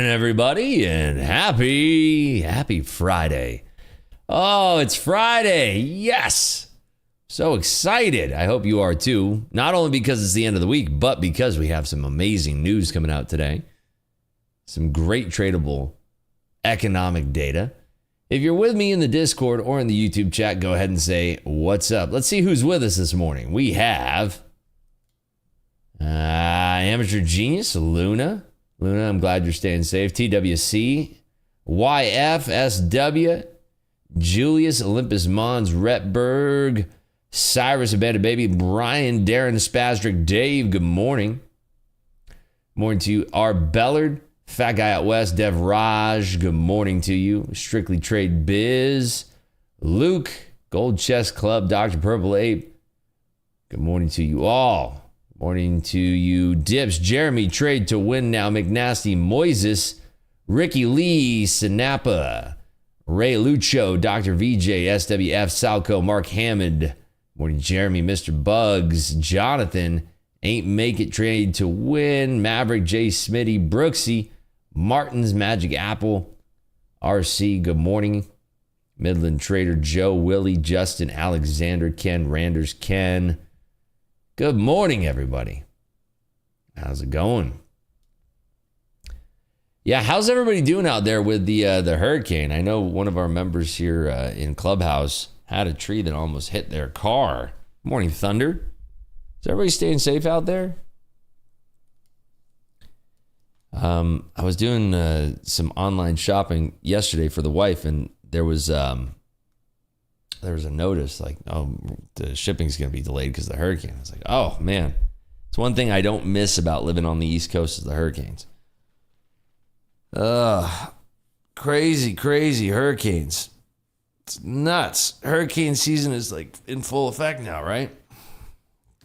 everybody, and happy Friday. Oh, it's Friday. Yes. So excited. I hope you are too. Not only because it's the end of the week, but because we have some amazing news coming out today. Some great tradable economic data. If you're with me in the Discord or in the YouTube chat, go ahead and say, what's up? Let's see who's with us this morning. We have Amateur Genius, Luna. Luna, I'm glad you're staying safe. TWC, YFSW, Julius, Olympus Mons, Retberg, Cyrus, Abandoned Baby, Brian, Darren, Spazdrick, Dave, good morning. Morning to you. R. Bellard, Fat Guy Out West, Dev Raj, good morning to you. Strictly Trade Biz, Luke, Gold Chest Club, Dr. Purple Ape, good morning to you all. Morning to you, Dips, Jeremy, Trade to Win Now, McNasty, Moises, Ricky Lee, Sinapa, Ray Lucho, Dr. VJ, SWF, Salco, Mark Hammond. Morning, Jeremy, Mr. Bugs, Jonathan, Ain't Make It, Trade to Win, Maverick, J. Smitty, Brooksy, Martin's Magic Apple, RC, good morning. Midland Trader, Joe, Willie, Justin, Alexander, Ken, Randers, Ken. Good morning, everybody. How's it going? Yeah, how's everybody doing out there with the hurricane? I know one of our members here in Clubhouse had a tree that almost hit their car. Morning, Thunder. Is everybody staying safe out there? I was doing some online shopping yesterday for the wife, and there was a notice like, oh, the shipping's going to be delayed because of the hurricane. I was like, oh, man. It's one thing I don't miss about living on the East Coast is the hurricanes. Crazy hurricanes. It's nuts. Hurricane season is like in full effect now, right?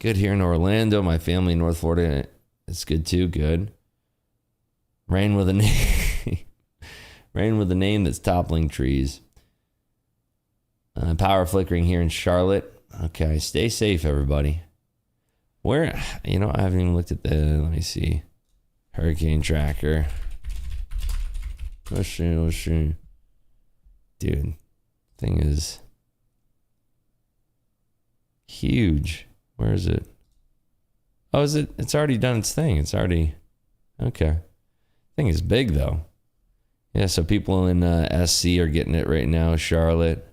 Good here in Orlando. My family in North Florida, it's good too. Good. Rain with a name. Rain with a name that's toppling trees. Power flickering here in Charlotte. Okay, stay safe, everybody. Where, I haven't even looked at let me see. Hurricane tracker. Let's see. Dude, thing is huge. Where is it? Oh, is it? It's already done its thing. It's already, okay. Thing is big, though. Yeah, so people in SC are getting it right now, Charlotte.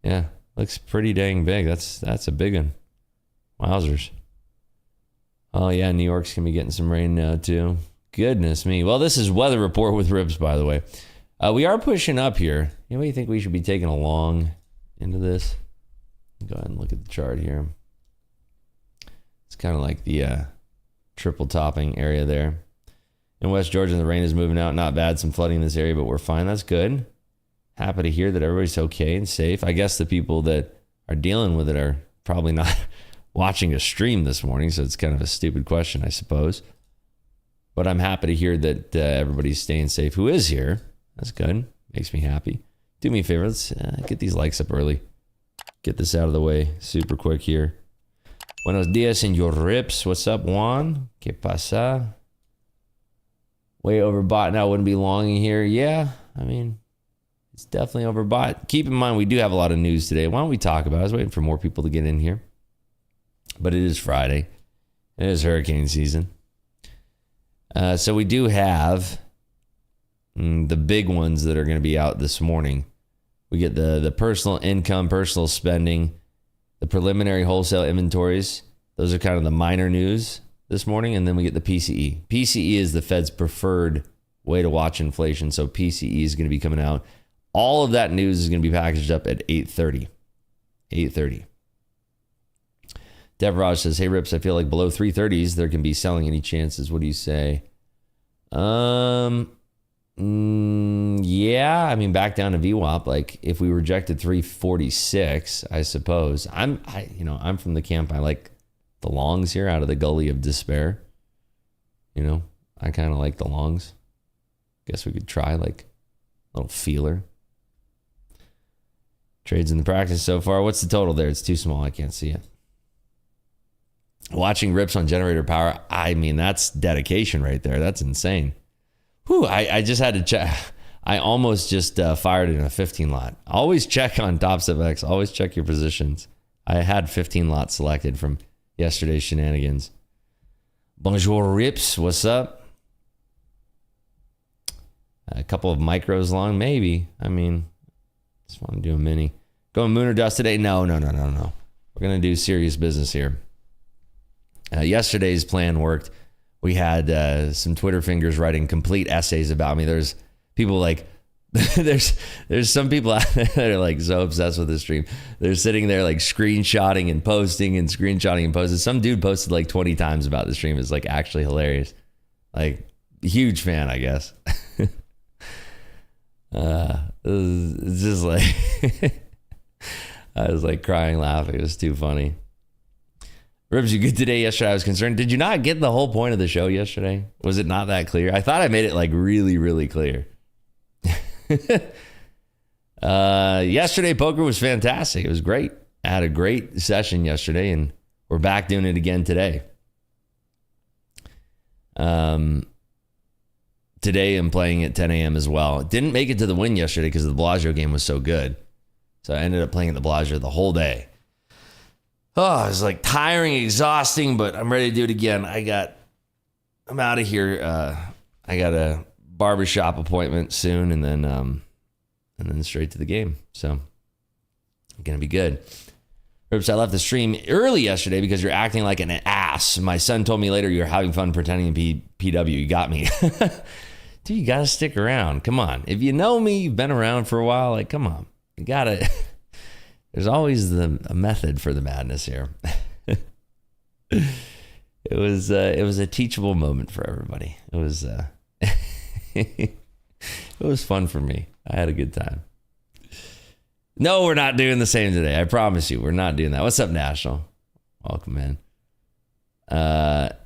Yeah, looks pretty dang big. That's a big one. Wowzers. Oh, yeah, New York's going to be getting some rain now, too. Goodness me. Well, this is Weather Report with Ribs, by the way. We are pushing up here. Anybody think we should be taking along into this? Go ahead and look at the chart here. It's kind of like the triple topping area there. In West Georgia, the rain is moving out. Not bad. Some flooding in this area, but we're fine. That's good. Happy to hear that everybody's okay and safe. I guess the people that are dealing with it are probably not watching a stream this morning, so it's kind of a stupid question, I suppose. But I'm happy to hear that everybody's staying safe who is here. That's good. Makes me happy. Do me a favor. Let's get these likes up early. Get this out of the way super quick here. Buenos dias, señor Rips. What's up, Juan? ¿Qué pasa? Way overbought now. Wouldn't be long in here. Yeah, I mean, it's definitely overbought. Keep in mind, we do have a lot of news today. Why don't we talk about it? I was waiting for more people to get in here. But it is Friday. It is hurricane season. So we do have the big ones that are going to be out this morning. We get the personal income, personal spending, the preliminary wholesale inventories. Those are kind of the minor news this morning. And then we get the PCE. PCE is the Fed's preferred way to watch inflation. So PCE is going to be coming out. All of that news is going to be packaged up at 8:30. 8:30. Devraj says, hey, Rips, I feel like below 330s, there can be selling. Any chances? What do you say? Yeah, I mean, back down to VWAP. Like, if we rejected 346, I suppose. I'm from the camp. I like the longs here out of the gully of despair. I kind of like the longs. Guess we could try like a little feeler. Trades in the practice so far. What's the total there? It's too small. I can't see it. watching rips on generator power, I mean, that's dedication right there. That's insane. Whew, I just had to check. I almost just fired in a 15 lot. Always check on TopStepX. Always check your positions. I had 15 lots selected from yesterday's shenanigans. Bonjour, rips. What's up? A couple of micros long, maybe. I mean, just want to do a mini. Going moon or dust today? No. We're going to do serious business here. Yesterday's plan worked. We had some Twitter fingers writing complete essays about me. There's people like, there's some people out there that are like so obsessed with this stream. They're sitting there like screenshotting and posting and screenshotting and posting. Some dude posted like 20 times about the stream. It's like actually hilarious. Like huge fan, I guess. It's just like, I was like crying, laughing. It was too funny. Ribs, you good today? Yesterday I was concerned. Did you not get the whole point of the show yesterday? Was it not that clear? I thought I made it like really, really clear. Yesterday poker was fantastic. It was great. I had a great session yesterday and we're back doing it again today. Today I'm playing at 10 a.m. as well. Didn't make it to the win yesterday because the Bellagio game was so good. So I ended up playing at the Bellagio the whole day. Oh, it was like tiring, exhausting, but I'm ready to do it again. I'm out of here. I got a barbershop appointment soon and then straight to the game. So gonna be good. Rips, I left the stream early yesterday because you're acting like an ass. My son told me later you're having fun pretending to be PW. You got me. Dude, you gotta stick around. Come on. If you know me, you've been around for a while, like come on. You gotta there's always a method for the madness here. It was a teachable moment for everybody. It was it was fun for me. I had a good time. No, we're not doing the same today. I promise you, we're not doing that. What's up, National? Welcome in. But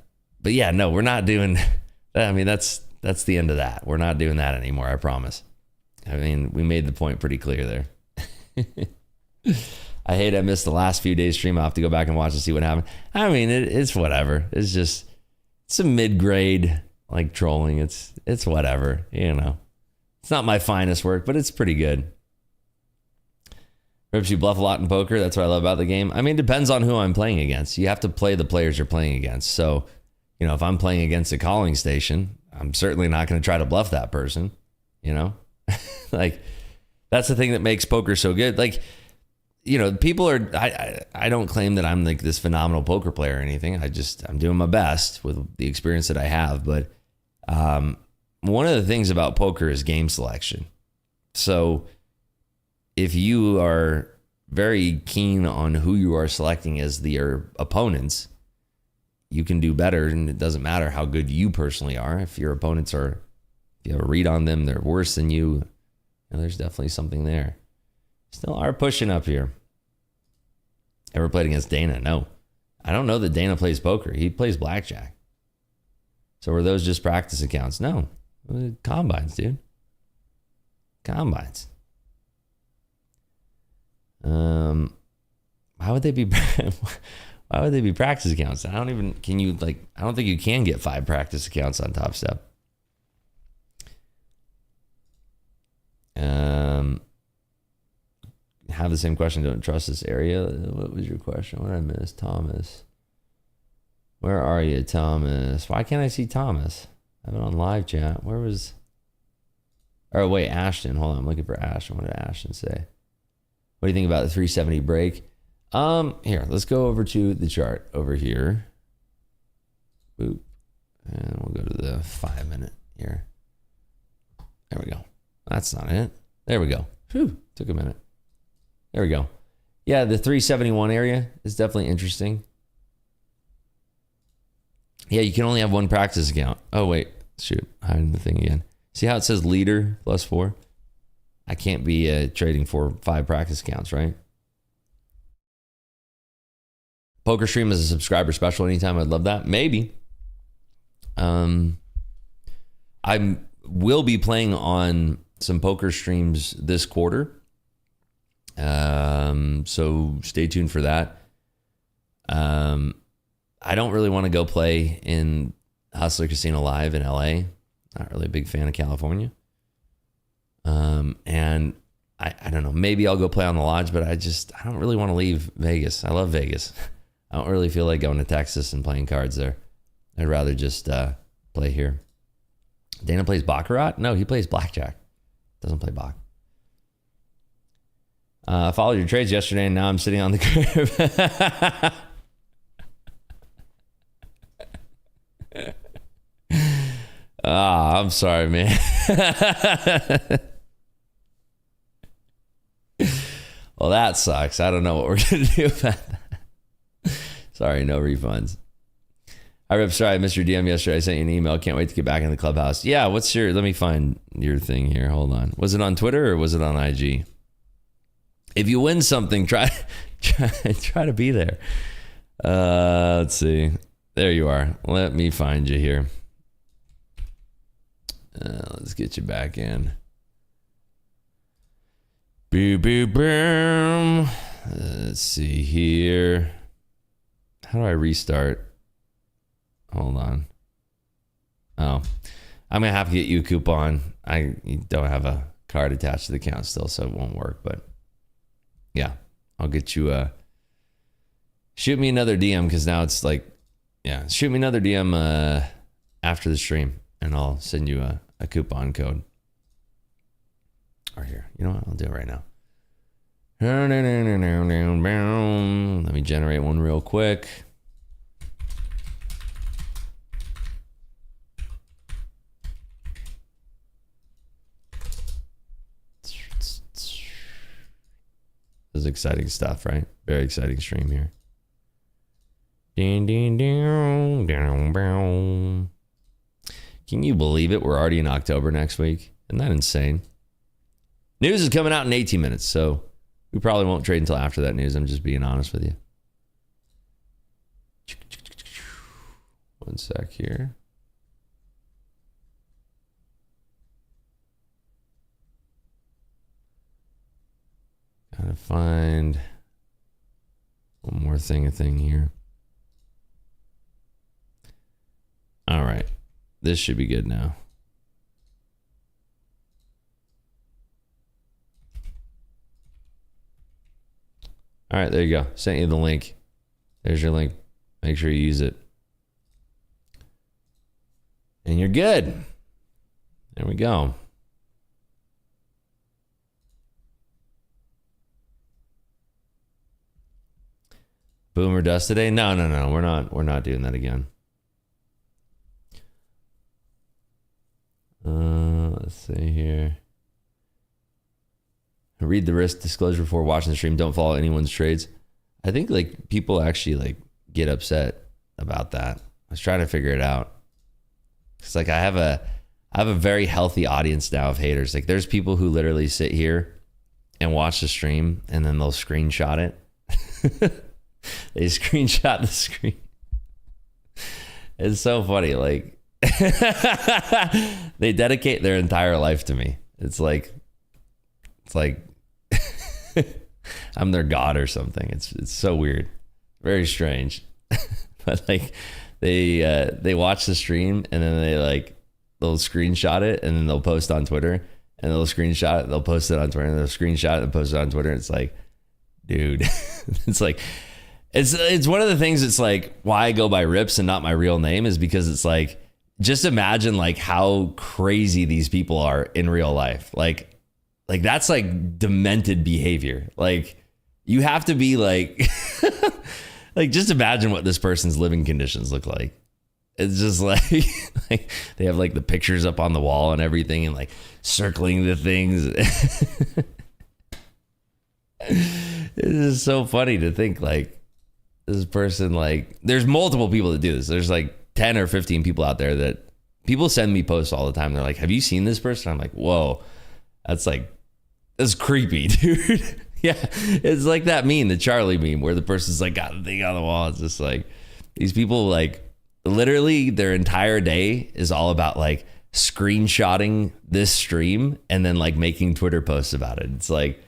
yeah, no, we're not doing. I mean, that's the end of that. We're not doing that anymore. I promise. I mean, we made the point pretty clear there. I hate I missed the last few days stream. I'll have to go back and watch and see what happened. I mean, it's whatever. It's some mid-grade like trolling. It's whatever, you know. It's not my finest work, but it's pretty good. Rips, you bluff a lot in poker. That's what I love about the game. I mean, it depends on who I'm playing against. You have to play the players you're playing against. So, you know, if I'm playing against a calling station, I'm certainly not going to try to bluff that person, you know? Like, that's the thing that makes poker so good. Like, you know, people are, I don't claim that I'm like this phenomenal poker player or anything. I'm doing my best with the experience that I have. But one of the things about poker is game selection. So if you are very keen on who you are selecting as your opponents, you can do better. And it doesn't matter how good you personally are. If your opponents if you have a read on them, they're worse than you, there's definitely something there. Still are pushing up here. Ever played against Dana? No. I don't know that Dana plays poker. He plays blackjack. So were those just practice accounts? No. Combines, dude. Combines. Why would they be practice accounts? I don't think you can get 5 practice accounts on Top Step. Have the same question. Don't trust this area. What was your question? What did I miss? Thomas. Where are you, Thomas? Why can't I see Thomas? I've been on live chat. Where was... Oh, wait, Ashton. Hold on. I'm looking for Ashton. What did Ashton say? What do you think about the 370 break? Here, let's go over to the chart over here. Boop. And we'll go to the 5 minute here. There we go. That's not it. There we go. Whew, took a minute. There we go. Yeah, the 371 area is definitely interesting. Yeah, you can only have one practice account. Oh, wait. Shoot. Hiding the thing again. See how it says leader +4? I can't be trading for 5 practice accounts, right? Poker stream is a subscriber special anytime. I'd love that. Maybe. I will be playing on some poker streams this quarter. So stay tuned for that. I don't really want to go play in Hustler Casino Live in LA. Not really a big fan of California. And I don't know, maybe I'll go play on the Lodge, but I don't really want to leave Vegas. I love Vegas. I don't really feel like going to Texas and playing cards there. I'd rather just play here. Dana plays Baccarat? No, he plays Blackjack. Doesn't play Baccarat. I followed your trades yesterday, and now I'm sitting on the crib. I'm sorry, man. Well, that sucks. I don't know what we're going to do about that. Sorry, no refunds. Hi, Rip. Sorry, I missed your DM yesterday. I sent you an email. Can't wait to get back in the Clubhouse. Yeah, let me find your thing here. Hold on. Was it on Twitter or was it on IG? If you win something, try to be there. Let's see. There you are. Let me find you here. Let's get you back in. Boo, boo, boom. Let's see here. How do I restart? Hold on. Oh, I'm going to have to get you a coupon. You don't have a card attached to the account still, so it won't work. But yeah, I'll get you shoot me another DM because now it's like, yeah, shoot me another DM after the stream and I'll send you a coupon code. Or here, you know what? I'll do it right now. Let me generate one real quick. This is exciting stuff, right? Very exciting stream here. Ding, ding, ding, down, down. Can you believe it? We're already in October next week. Isn't that insane? News is coming out in 18 minutes, so we probably won't trade until after that news. I'm just being honest with you. One sec here. Gotta find one more thing here. All right. This should be good now. All right, there you go. Sent you the link. There's your link. Make sure you use it. And you're good. There we go. Boomer dust today? No. We're not doing that again. Let's see here. Read the risk disclosure before watching the stream. Don't follow anyone's trades. I think like people actually like get upset about that. I was trying to figure it out. It's like I have a very healthy audience now of haters. Like there's people who literally sit here and watch the stream and then they'll screenshot it. They screenshot the screen. It's so funny. Like they dedicate their entire life to me. It's like I'm their god or something. It's so weird, very strange. But like they watch the stream and then they'll screenshot it and then they'll post on Twitter and they'll screenshot it, they'll post it on Twitter and they'll screenshot it and post it on Twitter. It's like, dude, it's like it's one of the things. It's like why I go by Rips and not my real name is because it's like just imagine like how crazy these people are in real life. Like that's like demented behavior. Like you have to be like, like just imagine what this person's living conditions look like. It's just like they have like the pictures up on the wall and everything and like circling the things. It is so funny to think like this person, like there's multiple people that do this. There's like 10 or 15 people out there that people send me posts all the time. They're like, have you seen this person? I'm like, whoa, that's creepy, dude. Yeah, it's like that meme, the Charlie meme, where the person's like got the thing on the wall. It's just like these people, like literally their entire day is all about like screenshotting this stream and then like making Twitter posts about it. It's like,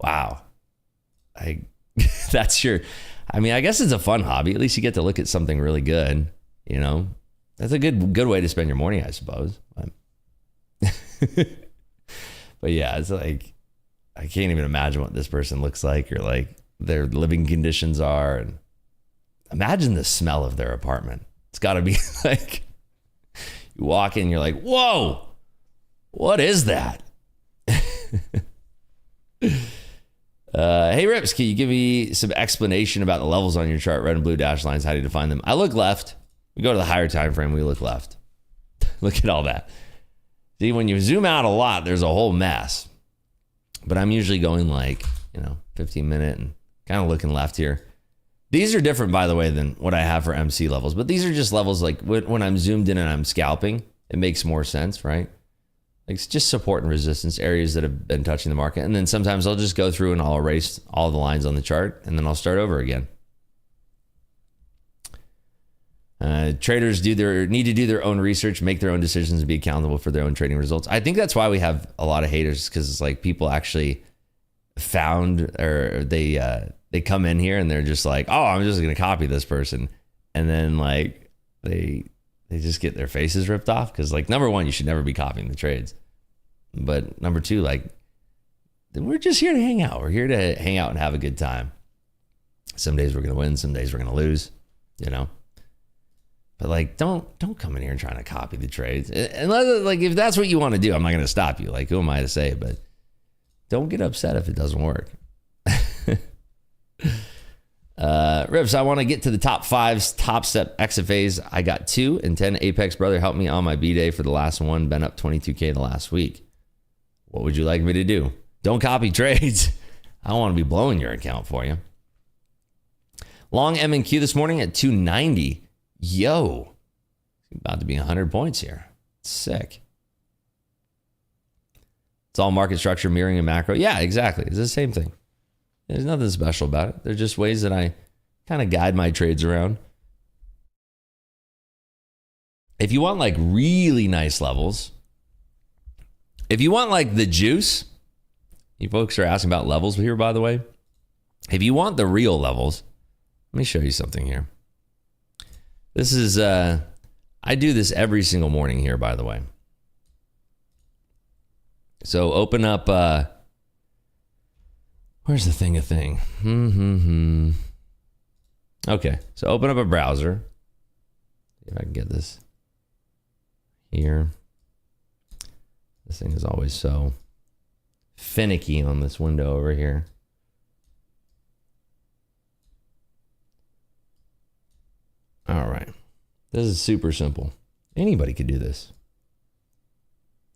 wow, that's your. I mean, I guess it's a fun hobby. At least you get to look at something really good, you know? That's a good way to spend your morning, I suppose. But yeah, it's like, I can't even imagine what this person looks like or like their living conditions are. And imagine the smell of their apartment. It's got to be like, you walk in, you're like, whoa, what is that? Hey, Rips, can you give me some explanation about the levels on your chart, red and blue dash lines? How do you define them? I look left. We go to the higher time frame. We look left. Look at all that. See, when you zoom out a lot, there's a whole mess. But I'm usually going like, 15 minute and kind of looking left here. These are different, by the way, than what I have for MC levels. But these are just levels like when I'm zoomed in and I'm scalping, it makes more sense, right? Like it's just support and resistance areas that have been touching the market. And then sometimes I'll just go through and I'll erase all the lines on the chart and then I'll start over again. Traders need to do their own research, make their own decisions, and be accountable for their own trading results. I think that's why we have a lot of haters, because it's like people actually found, or they come in here and they're just like, oh, I'm just going to copy this person. And then like they just get their faces ripped off. Because like, number one, you should never be copying the trades. But number two, like, we're just here to hang out. We're here to hang out and have a good time. Some days we're going to win. Some days we're going to lose, But like, don't come in here and trying to copy the trades. Unless, like, if that's what you want to do, I'm not going to stop you. Like, who am I to say? But don't get upset if it doesn't work. Rips, I want to get to the top fives, top step XFAs. I got 2 and 10 Apex. Brother, help me on my B-day for the last one. Been up 22K the last week. What would you like me to do? Don't copy trades. I don't want to be blowing your account for you. Long M&Q this morning at 290. Yo, about to be 100 points here. Sick. It's all market structure, mirroring and macro. Yeah, exactly. It's the same thing. There's nothing special about it. They're just ways that I kind of guide my trades around. If you want like really nice levels, if you want like the juice, you folks are asking about levels here, by the way. If you want the real levels, let me show you something here. This is, I do this every single morning here, by the way. So open up, where's the thing? Okay, so open up a browser. See if I can get this here. This thing is always so finicky on this window over here. All right. This is super simple. Anybody could do this.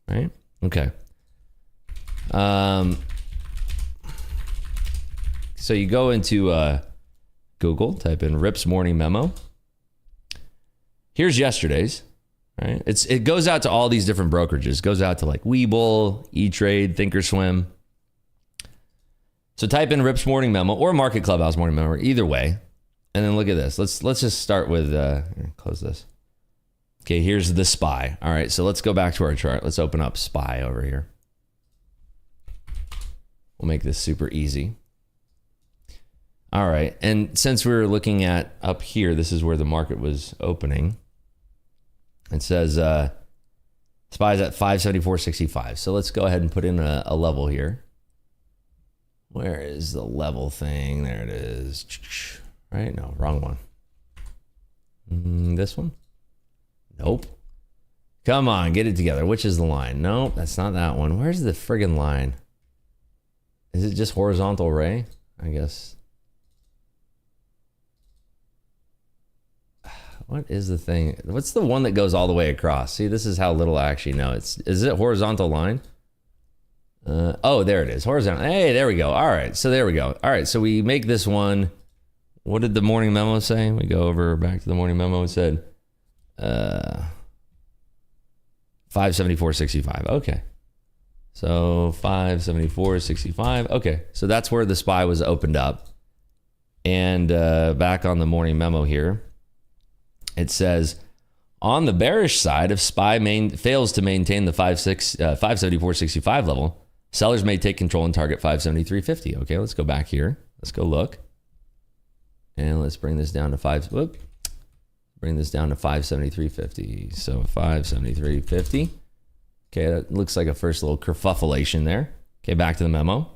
Right? Okay. So you go into Google, type in Rips Morning Memo. Here's yesterday's, right? It goes out to all these different brokerages. It goes out to like Webull, E-Trade, Thinkorswim. So type in Rips Morning Memo or Market Clubhouse Morning Memo, either way. And then look at this. Let's just start with, close this. Okay, here's the SPY. All right, so let's go back to our chart. Let's open up SPY over here. We'll make this super easy. All right, and since we're looking at up here, this is where the market was opening. It says SPY's at 574.65. So let's go ahead and put in a level here. Where is the level thing? There it is. Right? No, wrong one. This one? Nope. Come on, get it together. Which is the line? Nope, that's not that one. Where's the friggin' line? Is it just horizontal ray? I guess. What is the thing? What's the one that goes all the way across? See, this is how little I actually know. Is it horizontal line? Oh, there it is. Horizontal. Hey, there we go. All right, so there we go. All right, so we make this one. What did the morning memo say? We go over back to the morning memo. It said 574.65. Okay. So 574.65. Okay. So that's where the SPY was opened up. And back on the morning memo here, it says, on the bearish side, if SPY fails to maintain the 574.65 level, sellers may take control and target 573.50. Okay, let's go back here. Let's go look. And let's bring this down to bring this down to 573.50. So 573.50. Okay, that looks like a first little kerfuffleation there. Okay, back to the memo.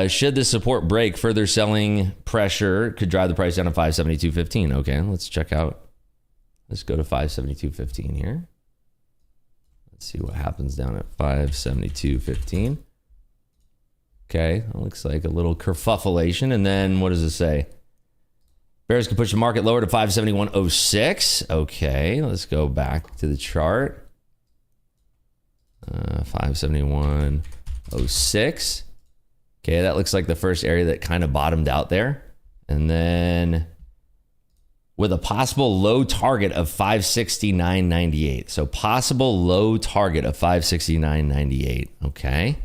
Should the support break, further selling pressure could drive the price down to 572.15. Okay, let's check out. Let's go to 572.15 here. Let's see what happens down at 572.15. Okay, that looks like a little kerfuffleation. And then what does it say? Bears can push the market lower to 571.06. Okay, let's go back to the chart. 571.06. Okay, that looks like the first area that kind of bottomed out there. And then with a possible low target of 569.98. So possible low target of 569.98. Okay.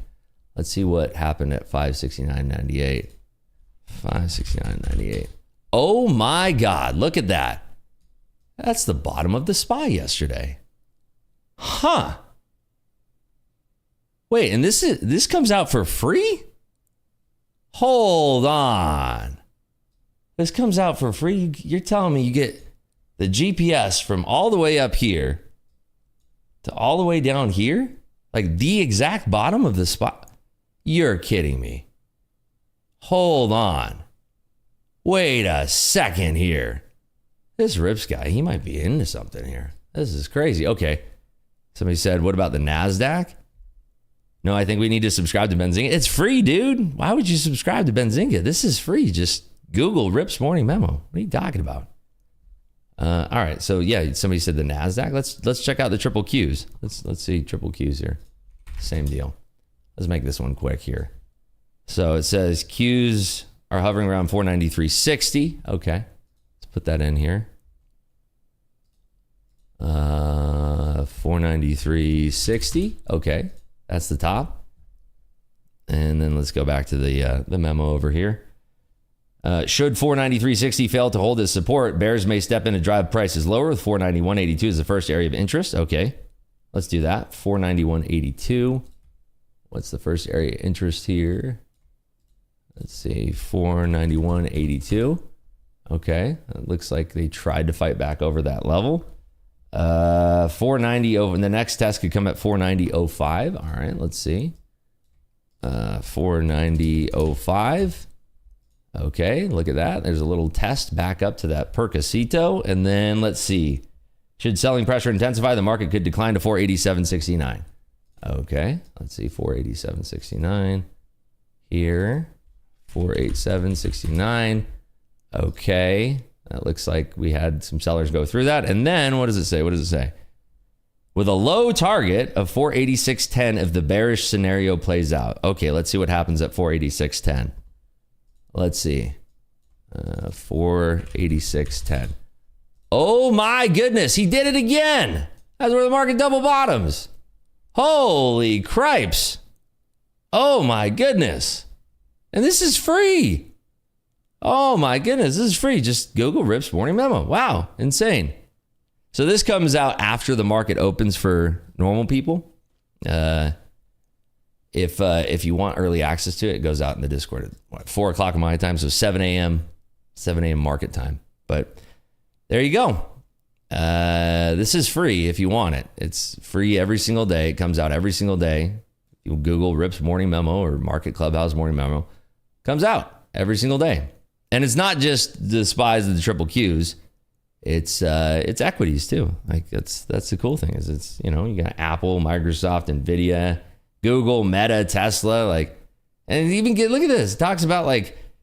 Let's see what happened at 569.98. 569.98. Oh my God, look at that. That's the bottom of the SPY yesterday. Huh. Wait, and this comes out for free? Hold on. This comes out for free? You're telling me you get the GPS from all the way up here to all the way down here? Like the exact bottom of the spot? You're kidding me. Hold on. Wait a second here. This Rips guy, he might be into something here. This is crazy. Okay. Somebody said, what about the NASDAQ? No, I think we need to subscribe to Benzinga. It's free, dude. Why would you subscribe to Benzinga? This is free. Just Google Rips Morning Memo. What are you talking about? All right. So yeah, somebody said the NASDAQ. Let's check out the triple Qs. Let's see triple Qs here. Same deal. Let's make this one quick here. So it says Qs are hovering around 493.60. Okay. Let's put that in here. 493.60. Okay. That's the top. And then let's go back to the memo over here. Should 493.60 fail to hold as support, bears may step in and drive prices lower with 491.82 as the first area of interest. Okay. Let's do that. 491.82. What's the first area of interest here? Let's see, 491.82. Okay, it looks like they tried to fight back over that level. 490 over, and the next test could come at 490.05. All right, let's see. 490.05. Okay, look at that. There's a little test back up to that Percocito, and then let's see. Should selling pressure intensify, the market could decline to 487.69. Okay, let's see, 487.69 here. 487.69. Okay. That looks like we had some sellers go through that. And then what does it say? What does it say? With a low target of 486.10 if the bearish scenario plays out. Okay, let's see what happens at 486.10. Let's see. 486.10. Oh my goodness, he did it again. That's where the market double bottoms. Holy cripes. Oh my goodness. And this is free. Oh my goodness, this is free. Just Google Rips Morning Memo. Wow, insane. So this comes out after the market opens for normal people. If you want early access to it, it goes out in the Discord at 4 o'clock my time, so 7 a.m. market time. But there you go. This is free if you want it. It's free every single day. It comes out every single day. You Google Rips Morning Memo or Market Clubhouse Morning Memo. Comes out every single day. And it's not just the SPYs and the triple Qs. It's equities too. Like that's the cool thing is it's, you got Apple, Microsoft, Nvidia, Google, Meta, Tesla, and even look at this. It talks about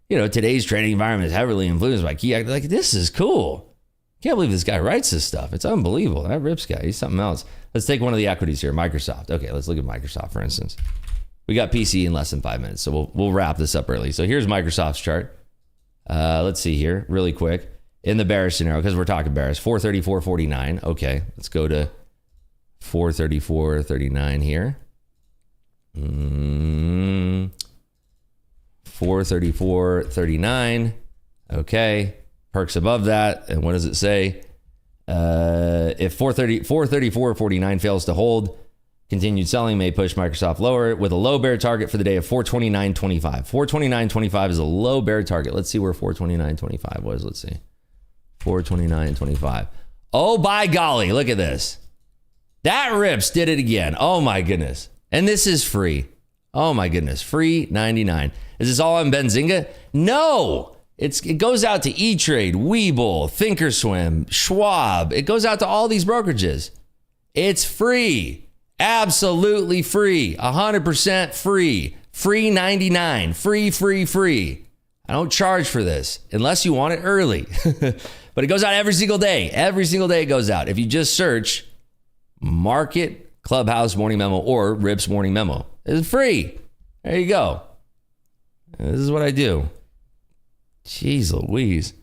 today's trading environment is heavily influenced by key actors. Like, this is cool. Can't believe this guy writes this stuff. It's unbelievable. That Rips guy, he's something else. Let's take one of the equities here, Microsoft. Okay, let's look at Microsoft, for instance. We got PC in less than 5 minutes, so we'll wrap this up early. So here's Microsoft's chart. Let's see here, really quick. In the bearish scenario, because we're talking bearish, 434.49. Okay, let's go to 434.39 here. 434.39. Okay, perks above that. And what does it say? If 434.49 fails to hold, Continued selling may push Microsoft lower with a low bear target for the day of 429.25. 429.25 is a low bear target. Let's see where 429.25 was. Let's see. 429.25. Oh, by golly, look at this. That rips did it again. Oh, my goodness. And this is free. Oh, my goodness. Free 99. Is this all on Benzinga? No. It goes out to E-Trade, Webull, Thinkorswim, Schwab. It goes out to all these brokerages. It's free. Absolutely free. 100% free. Free 99. Free. I don't charge for this unless you want it early. But it goes out every single day. Every single day it goes out. If you just search Market Clubhouse Morning Memo or Rip's Morning Memo, it's free. There you go. This is what I do. Jeez Louise.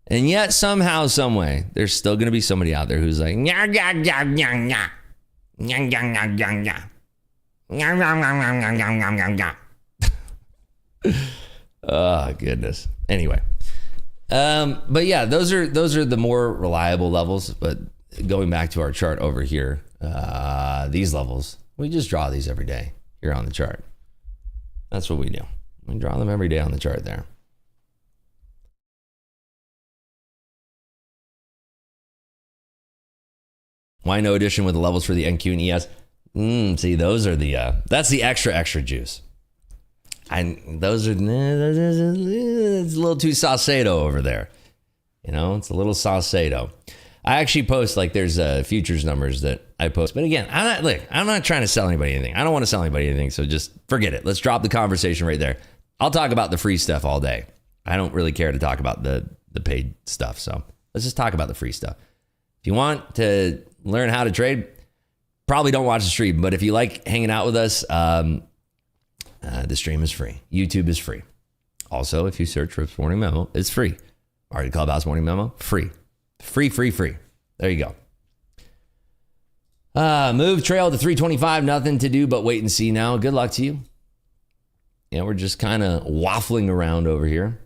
And yet somehow, some way, there's still going to be somebody out there who's like, nya, nya, nya, nya, nya. Nya, nya, nya, nya, nya. Nya, nya, nya, nya, nya, nya, nya. Oh, goodness. Anyway. But yeah, those are the more reliable levels. But going back to our chart over here, these levels, we just draw these every day here on the chart. That's what we do. We draw them every day on the chart there. Why no addition with the levels for the NQ and ES? See, those are that's the extra juice. And those are, it's a little too Saucedo over there. You know, it's a little Saucedo. I actually post, like, there's futures numbers that I post. But again, I'm not trying to sell anybody anything. I don't want to sell anybody anything. So just forget it. Let's drop the conversation right there. I'll talk about the free stuff all day. I don't really care to talk about the paid stuff. So let's just talk about the free stuff. If you want to learn how to trade, probably don't watch the stream. But if you like hanging out with us, the stream is free. YouTube is free. Also, if you search Rip's Morning Memo, it's free. Market Clubhouse Morning Memo, free. Free. There you go. Move trail to 325. Nothing to do but wait and see now. Good luck to you. Yeah, we're just kind of waffling around over here.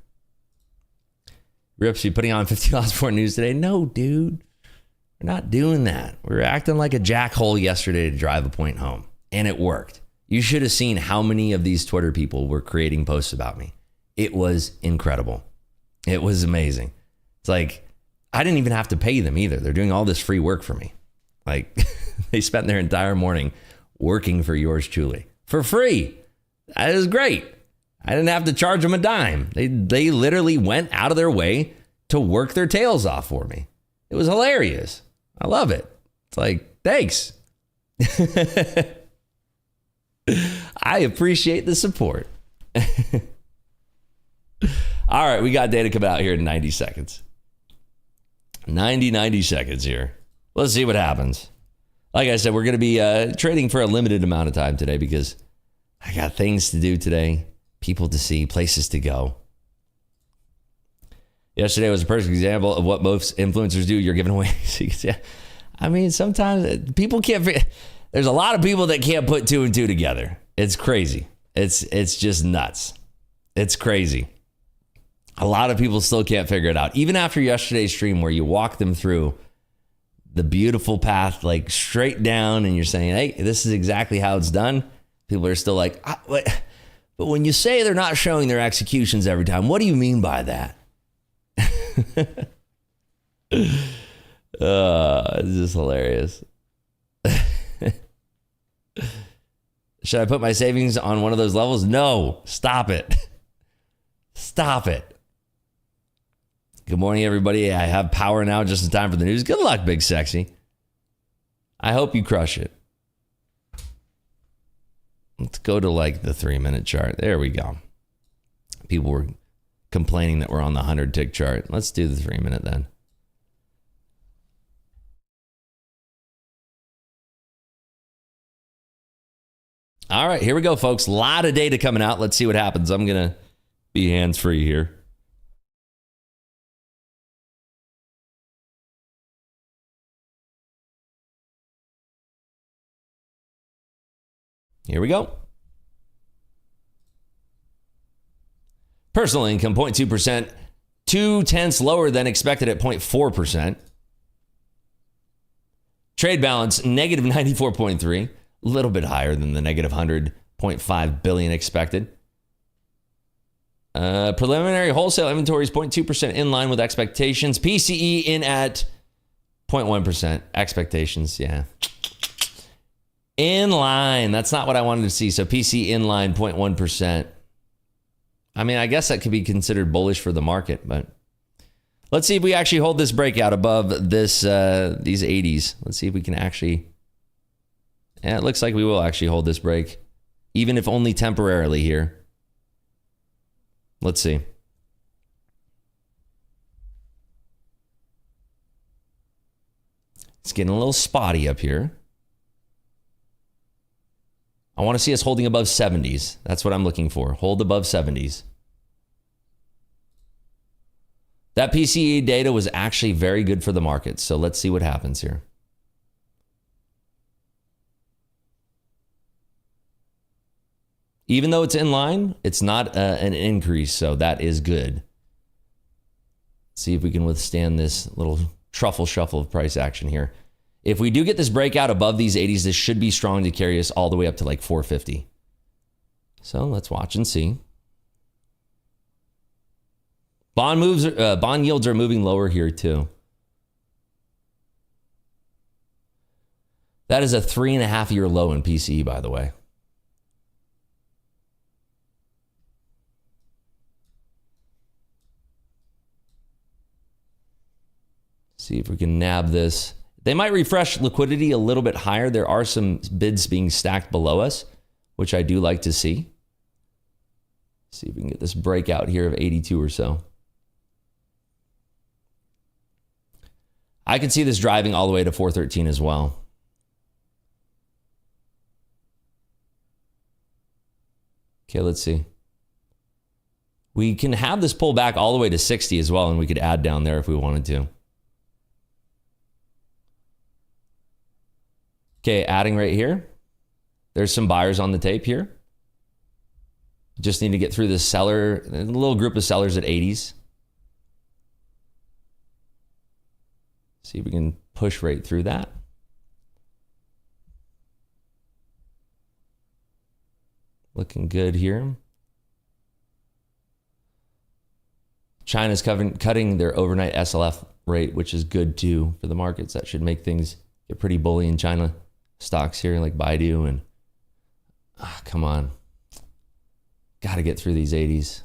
Rips, you putting on 50 lots for news today? No, dude. We're not doing that. We were acting like a jackhole yesterday to drive a point home. And it worked. You should have seen how many of these Twitter people were creating posts about me. It was incredible. It was amazing. It's like, I didn't even have to pay them either. They're doing all this free work for me. Like, they spent their entire morning working for yours truly for free. That is great. I didn't have to charge them a dime. They literally went out of their way to work their tails off for me. It was hilarious. I love it. It's like, thanks. I appreciate the support. All right, we got data coming out here in 90 seconds. 90 seconds here. Let's see what happens. Like I said, we're going to be trading for a limited amount of time today because I got things to do today, people to see, places to go. Yesterday was a perfect example of what most influencers do. You're giving away. Yeah. I mean, sometimes people can't figure. There's a lot of people that can't put two and two together. It's crazy. It's just nuts. It's crazy. A lot of people still can't figure it out. Even after yesterday's stream where you walk them through the beautiful path, like straight down, and you're saying, hey, this is exactly how it's done. People are still like, but when you say they're not showing their executions every time, what do you mean by that? It's just hilarious. Should I put my savings on one of those levels? No, stop it. Stop it. Good morning, everybody. I have power now just in time for the news. Good luck, Big Sexy. I hope you crush it. Let's go to like the 3-minute chart. There we go. People were complaining that we're on the 100-tick chart. Let's do the 3-minute then. All right, here we go, folks. A lot of data coming out. Let's see what happens. I'm going to be hands-free here. Here we go. Personal income, 0.2%. 0.2 lower than expected at 0.4%. Trade balance, negative 94.3. A little bit higher than the negative 100.5 billion expected. Preliminary wholesale inventories 0.2% in line with expectations. PCE in at 0.1%. Expectations, yeah. In line. That's not what I wanted to see. So PCE in line 0.1%. I mean, I guess that could be considered bullish for the market, but let's see if we actually hold this breakout above this these 80s. Let's see if we can actually. Yeah, it looks like we will actually hold this break, even if only temporarily here. Let's see. It's getting a little spotty up here. I want to see us holding above 70s. That's what I'm looking for. Hold above 70s. That PCE data was actually very good for the market. So let's see what happens here. Even though it's in line, it's not an increase. So that is good. See if we can withstand this little truffle shuffle of price action here. If we do get this breakout above these 80s, this should be strong to carry us all the way up to like 450. So let's watch and see. Bond yields are moving lower here too. That is a 3.5-year low in PCE, by the way. See if we can nab this. They might refresh liquidity a little bit higher. There are some bids being stacked below us, which I do like to see. See if we can get this breakout here of 82 or so. I can see this driving all the way to 413 as well. Okay, let's see. We can have this pull back all the way to 60 as well, and we could add down there if we wanted to. Okay, adding right here. There's some buyers on the tape here. Just need to get through this seller, a little group of sellers at 80s. See if we can push right through that. Looking good here. China's cutting their overnight SLF rate, which is good too for the markets. That should make things get pretty bully in China stocks here like Baidu and come on. Got to get through these 80s.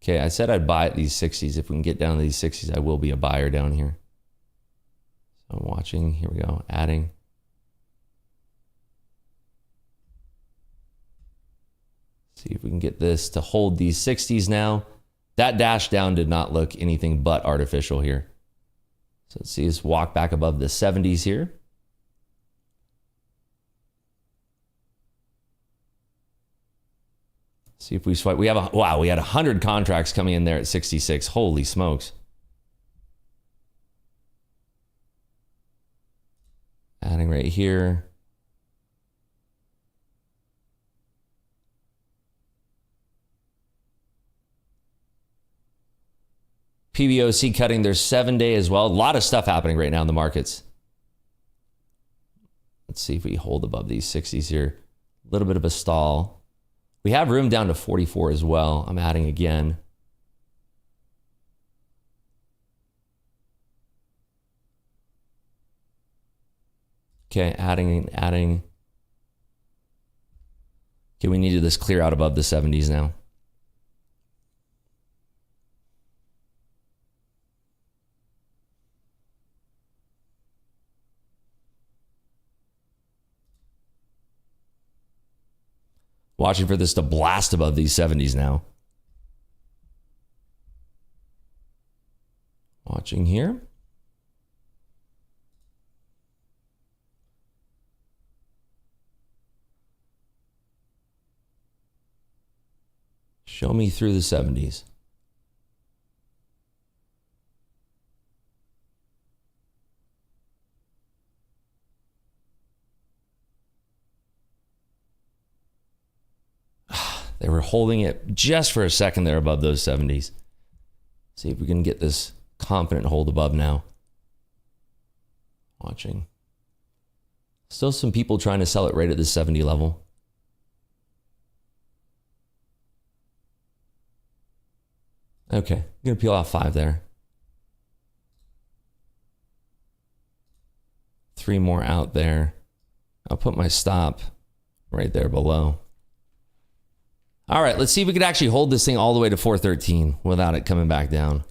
Okay, I said I'd buy at these 60s. If we can get down to these 60s, I will be a buyer down here. So I'm watching. Here we go. Adding. See if we can get this to hold these 60s now. That dash down did not look anything but artificial here. So let's see us walk back above the 70s here. See if we swipe. We have we had 100 contracts coming in there at 66. Holy smokes. Adding right here. PBOC cutting their 7-day as well. A lot of stuff happening right now in the markets. Let's see if we hold above these 60s here. A little bit of a stall. We have room down to 44 as well. I'm adding again. Okay, adding. Okay, we needed this clear out above the 70s now. Watching for this to blast above these 70s now. Watching here. Show me through the 70s. They were holding it just for a second there above those 70s. See if we can get this confident hold above now. Watching. Still some people trying to sell it right at the 70 level. Okay, I'm going to peel off 5 there. 3 more out there. I'll put my stop right there below. All right, let's see if we could actually hold this thing all the way to 413 without it coming back down.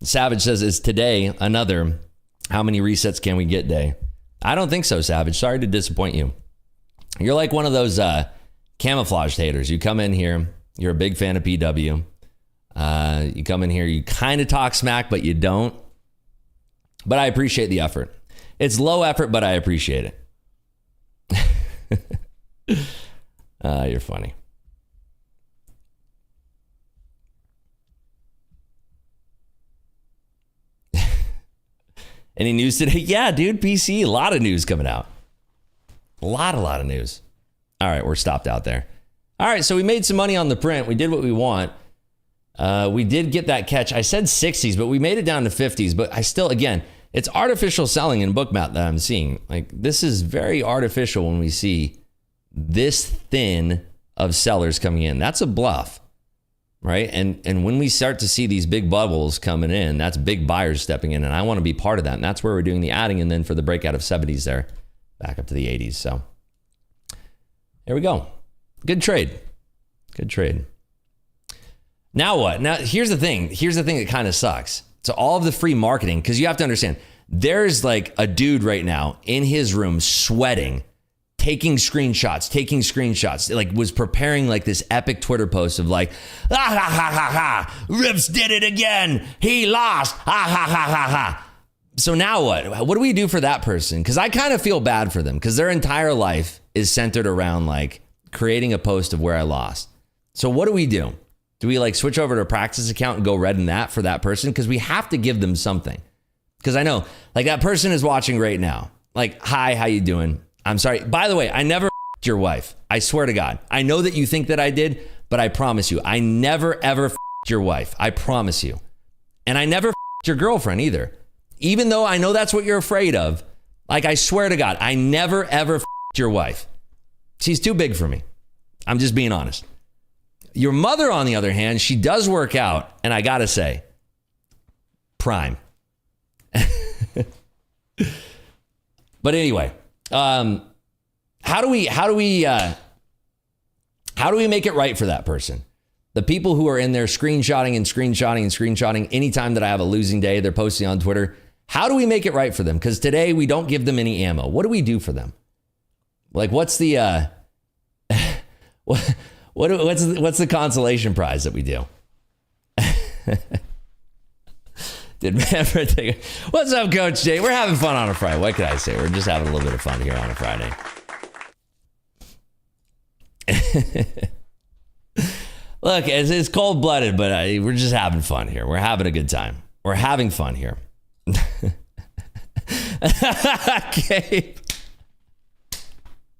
Savage says, is today another how many resets can we get day? I don't think so, Savage. Sorry to disappoint you. You're like one of those camouflaged haters. You come in here, you're a big fan of PW. You come in here, you kind of talk smack, but you don't. But I appreciate the effort. It's low effort, but I appreciate it. You're funny. Any news today? Yeah, dude, PC, a lot of news coming out. A lot of news. All right, we're stopped out there. All right, so we made some money on the print. We did what we want. We did get that catch. I said 60s, but we made it down to 50s. But I still, again, it's artificial selling in Bookmap that I'm seeing. Like, this is very artificial when we see this thin of sellers coming in. That's a bluff, right? And when we start to see these big bubbles coming in, that's big buyers stepping in, and I want to be part of that. And that's where we're doing the adding, and then for the breakout of 70s there, back up to the 80s. So there we go. Good trade. Good trade. Now what? Now, here's the thing. Here's the thing that kind of sucks. So all of the free marketing, because you have to understand, there's like a dude right now in his room sweating, taking screenshots, like was preparing like this epic Twitter post of like, ha ha ha ha ha, Rips did it again. He lost. Ha ha ha ha ha. So now what? What do we do for that person? Because I kind of feel bad for them because their entire life is centered around like creating a post of where I lost. So what do we do? Do we like switch over to a practice account and go red in that for that person? Because we have to give them something. Because I know like that person is watching right now. Like, hi, how you doing? I'm sorry. By the way, I never f***ed your wife. I swear to God. I know that you think that I did, but I promise you, I never ever f***ed your wife. I promise you. And I never f***ed your girlfriend either. Even though I know that's what you're afraid of. Like, I swear to God, I never ever f***ed your wife. She's too big for me. I'm just being honest. Your mother, on the other hand, she does work out. And I got to say, prime. But anyway, how do we make it right for that person? The people who are in there screenshotting anytime that I have a losing day, they're posting on Twitter. How do we make it right for them? Because today we don't give them any ammo. What do we do for them? Like, what's the what's the consolation prize that we do? Did Manfred take it? What's up, Coach Jay? We're having fun on a Friday. What can I say? We're just having a little bit of fun here on a Friday. Look, it's cold-blooded, but we're just having fun here. We're having a good time. We're having fun here. Gabe.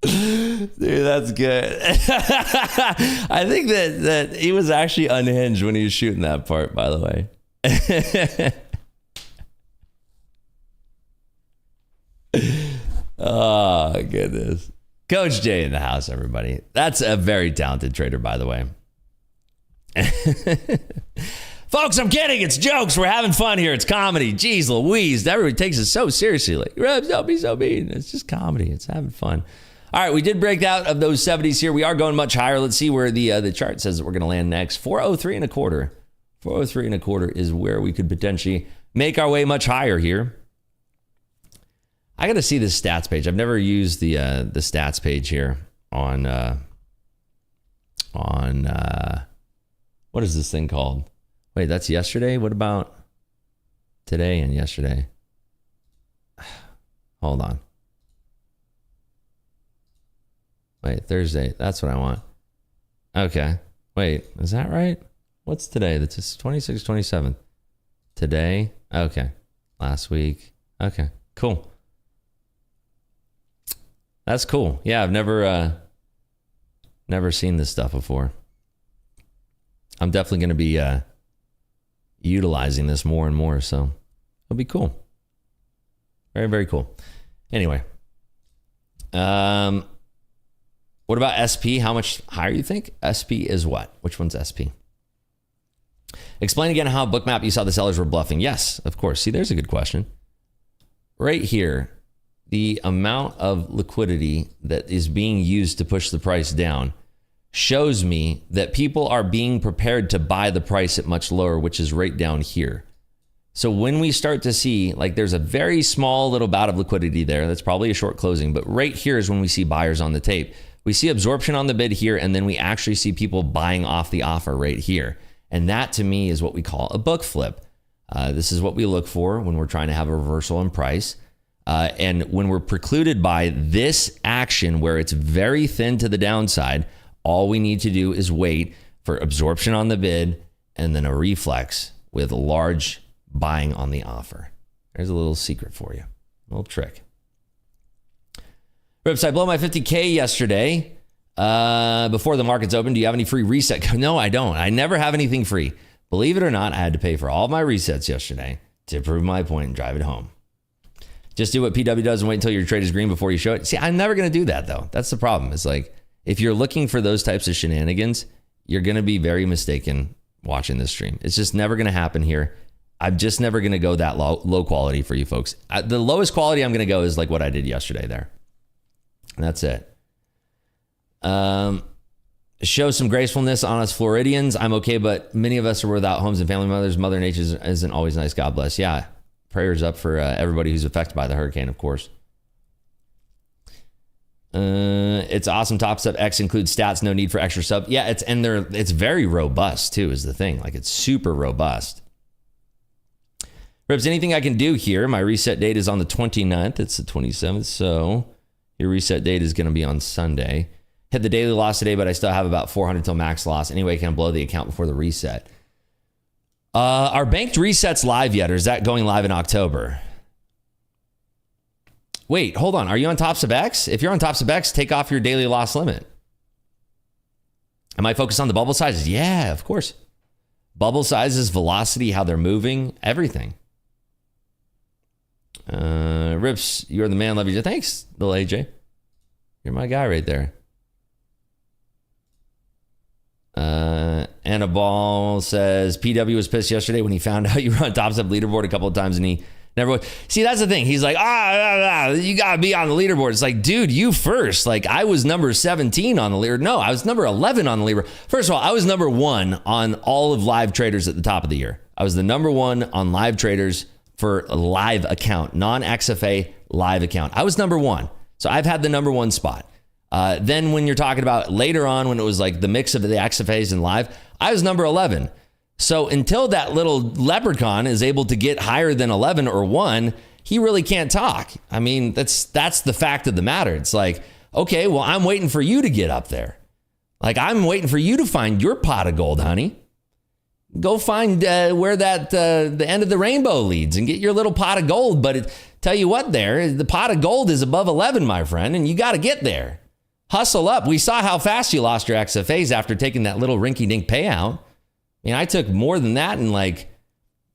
Dude, that's good. I think that he was actually unhinged when he was shooting that part, by the way. Oh, goodness. Coach Jay in the house, everybody. That's a very talented trader, by the way. Folks, I'm kidding. It's jokes. We're having fun here. It's comedy. Jeez Louise. Everybody takes it so seriously. Like, Rebs, don't be so mean. It's just comedy. It's having fun. All right, we did break out of those 70s here. We are going much higher. Let's see where the chart says that we're going to land next. 403 and a quarter. 403 and a quarter is where we could potentially make our way much higher here. I got to see this stats page. I've never used the stats page here on what is this thing called? Wait, that's yesterday? What about today and yesterday? Hold on. Wait, Thursday. That's what I want. Okay. Wait, is that right? What's today? That's 26th, 27th. Today? Okay. Last week. Okay, cool. That's cool. Yeah, I've never seen this stuff before. I'm definitely going to be utilizing this more and more. So It'll be cool. Very, very cool. Anyway. What about SP? How much higher you think? SP is what? Which one's SP? Explain again how Bookmap you saw the sellers were bluffing. Yes, of course. See, there's a good question. Right here, the amount of liquidity that is being used to push the price down shows me that people are being prepared to buy the price at much lower, which is right down here. So when we start to see, like, there's a very small little bout of liquidity there, that's probably a short closing, but right here is when we see buyers on the tape. We see absorption on the bid here, and then we actually see people buying off the offer right here. And that to me is what we call a book flip. This is what we look for when we're trying to have a reversal in price. And when we're precluded by this action where it's very thin to the downside, all we need to do is wait for absorption on the bid and then a reflex with large buying on the offer. There's a little secret for you, a little trick. Rips, I blew my 50K yesterday before the markets open. Do you have any free reset? No, I don't. I never have anything free. Believe it or not, I had to pay for all of my resets yesterday to prove my point and drive it home. Just do what PW does and wait until your trade is green before you show it. See, I'm never going to do that, though. That's the problem. It's like, if you're looking for those types of shenanigans, you're going to be very mistaken watching this stream. It's just never going to happen here. I'm just never going to go that low quality for you folks. The lowest quality I'm going to go is like what I did yesterday there. And that's it. Show some gracefulness on us Floridians. I'm okay, but many of us are without homes and family members. Mother Nature isn't always nice. God bless. Yeah. Prayers up for everybody who's affected by the hurricane, of course. It's awesome. Top Step X includes stats. No need for extra sub. Yeah, it's very robust too, is the thing. Like, it's super robust. Rips, anything I can do here? My reset date is on the 29th. It's the 27th. So your reset date is going to be on Sunday. Hit the daily loss today, but I still have about 400 till max loss. Anyway, can I blow the account before the reset? Are banked resets live yet, or is that going live in October? Wait, hold on. Are you on Tops of X? If you're on Tops of X, take off your daily loss limit. Am I focused on the bubble sizes? Yeah, of course. Bubble sizes, velocity, how they're moving, everything. Rips, you're the man. Love you. Thanks, little AJ. You're my guy right there. Anna Ball says, PW was pissed yesterday when he found out you were on Top Step leaderboard a couple of times and he never was. See, that's the thing. He's like, you got to be on the leaderboard. It's like, dude, you first. Like, I was number 17 on the leaderboard. No, I was number 11 on the leaderboard. First of all, I was number 1 on all of live traders at the top of the year. I was the number 1 on live traders for a live account, non-XFA live account. I was number 1. So I've had the number 1 spot. Then when you're talking about later on, when it was like the mix of the XFAs and live, I was number 11. So until that little leprechaun is able to get higher than 11 or 1, he really can't talk. I mean, that's the fact of the matter. It's like, okay, well, I'm waiting for you to get up there. Like, I'm waiting for you to find your pot of gold, honey. Go find where that the end of the rainbow leads and get your little pot of gold. But tell you what, the pot of gold is above 11, my friend, and you got to get there. Hustle up. We saw how fast you lost your XFAs after taking that little rinky-dink payout. I mean, I took more than that in like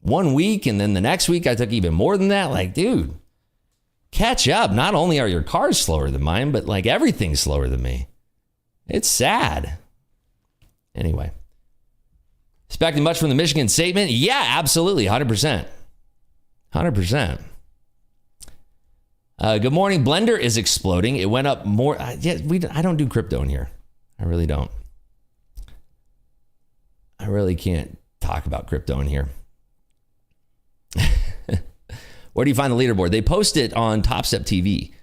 1 week, and then the next week I took even more than that. Like, dude, catch up. Not only are your cars slower than mine, but like everything's slower than me. It's sad. Anyway. Expecting much from the Michigan statement? Yeah, absolutely. 100%. 100%. Good morning. Blender is exploding. It went up more. I don't do crypto in here. I really don't. I really can't talk about crypto in here. Where do you find the leaderboard? They post it on Top Step TV.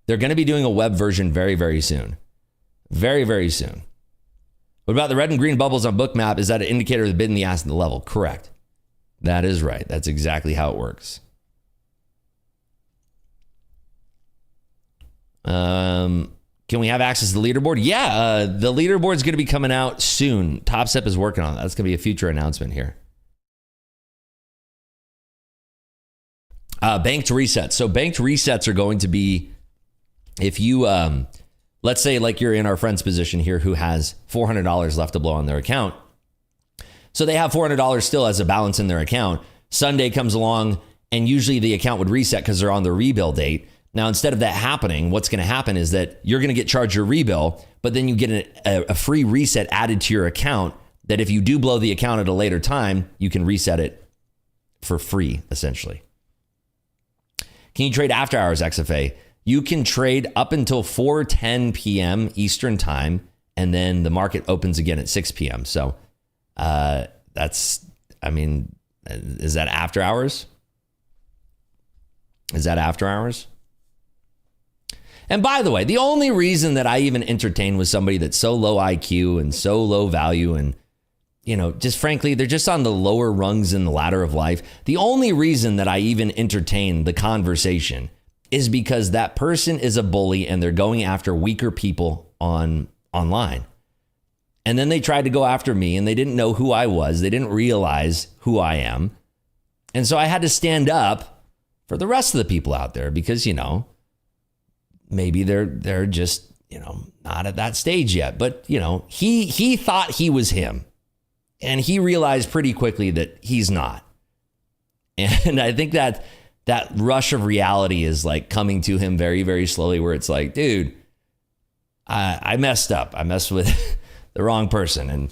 They're going to be doing a web version very, very soon. Very, very soon. What about the red and green bubbles on Bookmap? Is that an indicator of the bid and the ask and the level? Correct. That is right. That's exactly how it works. Can we have access to the leaderboard? Yeah, the leaderboard is going to be coming out soon. Top Step is working on that. That's going to be a future announcement here. Banked resets. So banked resets are going to be, if you, let's say like you're in our friend's position here who has $400 left to blow on their account. So they have $400 still as a balance in their account. Sunday comes along And usually the account would reset because they're on the rebill date. Now, instead of that happening, what's going to happen is that you're going to get charged your rebill, but then you get a free reset added to your account that if you do blow the account at a later time, you can reset it for free, essentially. Can you trade after hours, XFA? You can trade up until 4:10 p.m. Eastern time, and then the market opens again at 6 p.m. So is that after hours? Is that after hours? And by the way, the only reason that I even entertain with somebody that's so low IQ and so low value and, just frankly, they're just on the lower rungs in the ladder of life. The only reason that I even entertain the conversation is because that person is a bully and they're going after weaker people online. And then they tried to go after me and they didn't know who I was. They didn't realize who I am. And so I had to stand up for the rest of the people out there because, maybe they're just, not at that stage yet. But, he thought he was him. And he realized pretty quickly that he's not. And I think that rush of reality is like coming to him very, very slowly, where it's like, dude, I messed up. I messed with the wrong person. And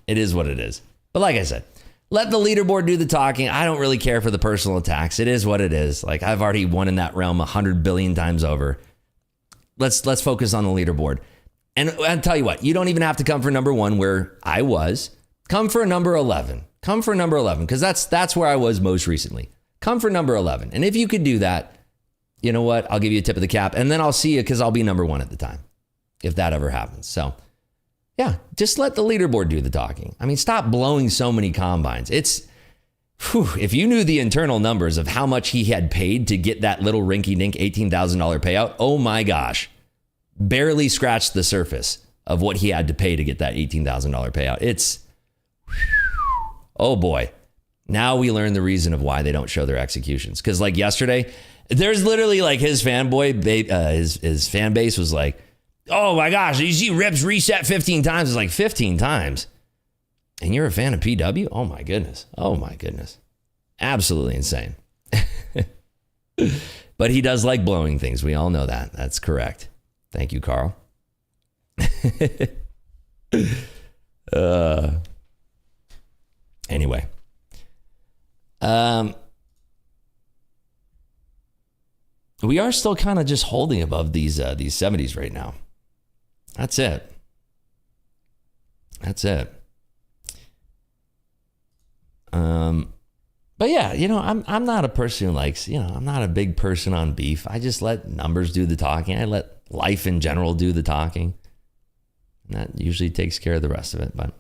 it is what it is. But like I said, let the leaderboard do the talking. I don't really care for the personal attacks. It is what it is. Like, I've already won in that realm 100 billion times over. Let's focus on the leaderboard. And I'll tell you what, you don't even have to come for number 1 where I was. Come for number 11. Come for number 11 because that's where I was most recently. Come for number 11. And if you could do that, you know what? I'll give you a tip of the cap and then I'll see you because I'll be number 1 at the time if that ever happens. So yeah, just let the leaderboard do the talking. I mean, stop blowing so many combines. If you knew the internal numbers of how much he had paid to get that little rinky-dink $18,000 payout, oh my gosh, barely scratched the surface of what he had to pay to get that $18,000 payout. Oh boy. Now we learn the reason of why they don't show their executions. Because like yesterday, there's literally like his fanboy, his fan base was like, oh my gosh, you see Rips reset 15 times. It's like 15 times. And you're a fan of PW? Oh my goodness. Oh my goodness. Absolutely insane. But he does like blowing things. We all know that. That's correct. Thank you, Carl. Anyway. We are still kind of just holding above these 70s right now. That's it. But yeah, I'm not a person who likes, I'm not a big person on beef. I just let numbers do the talking. I let life in general do the talking. And that usually takes care of the rest of it. But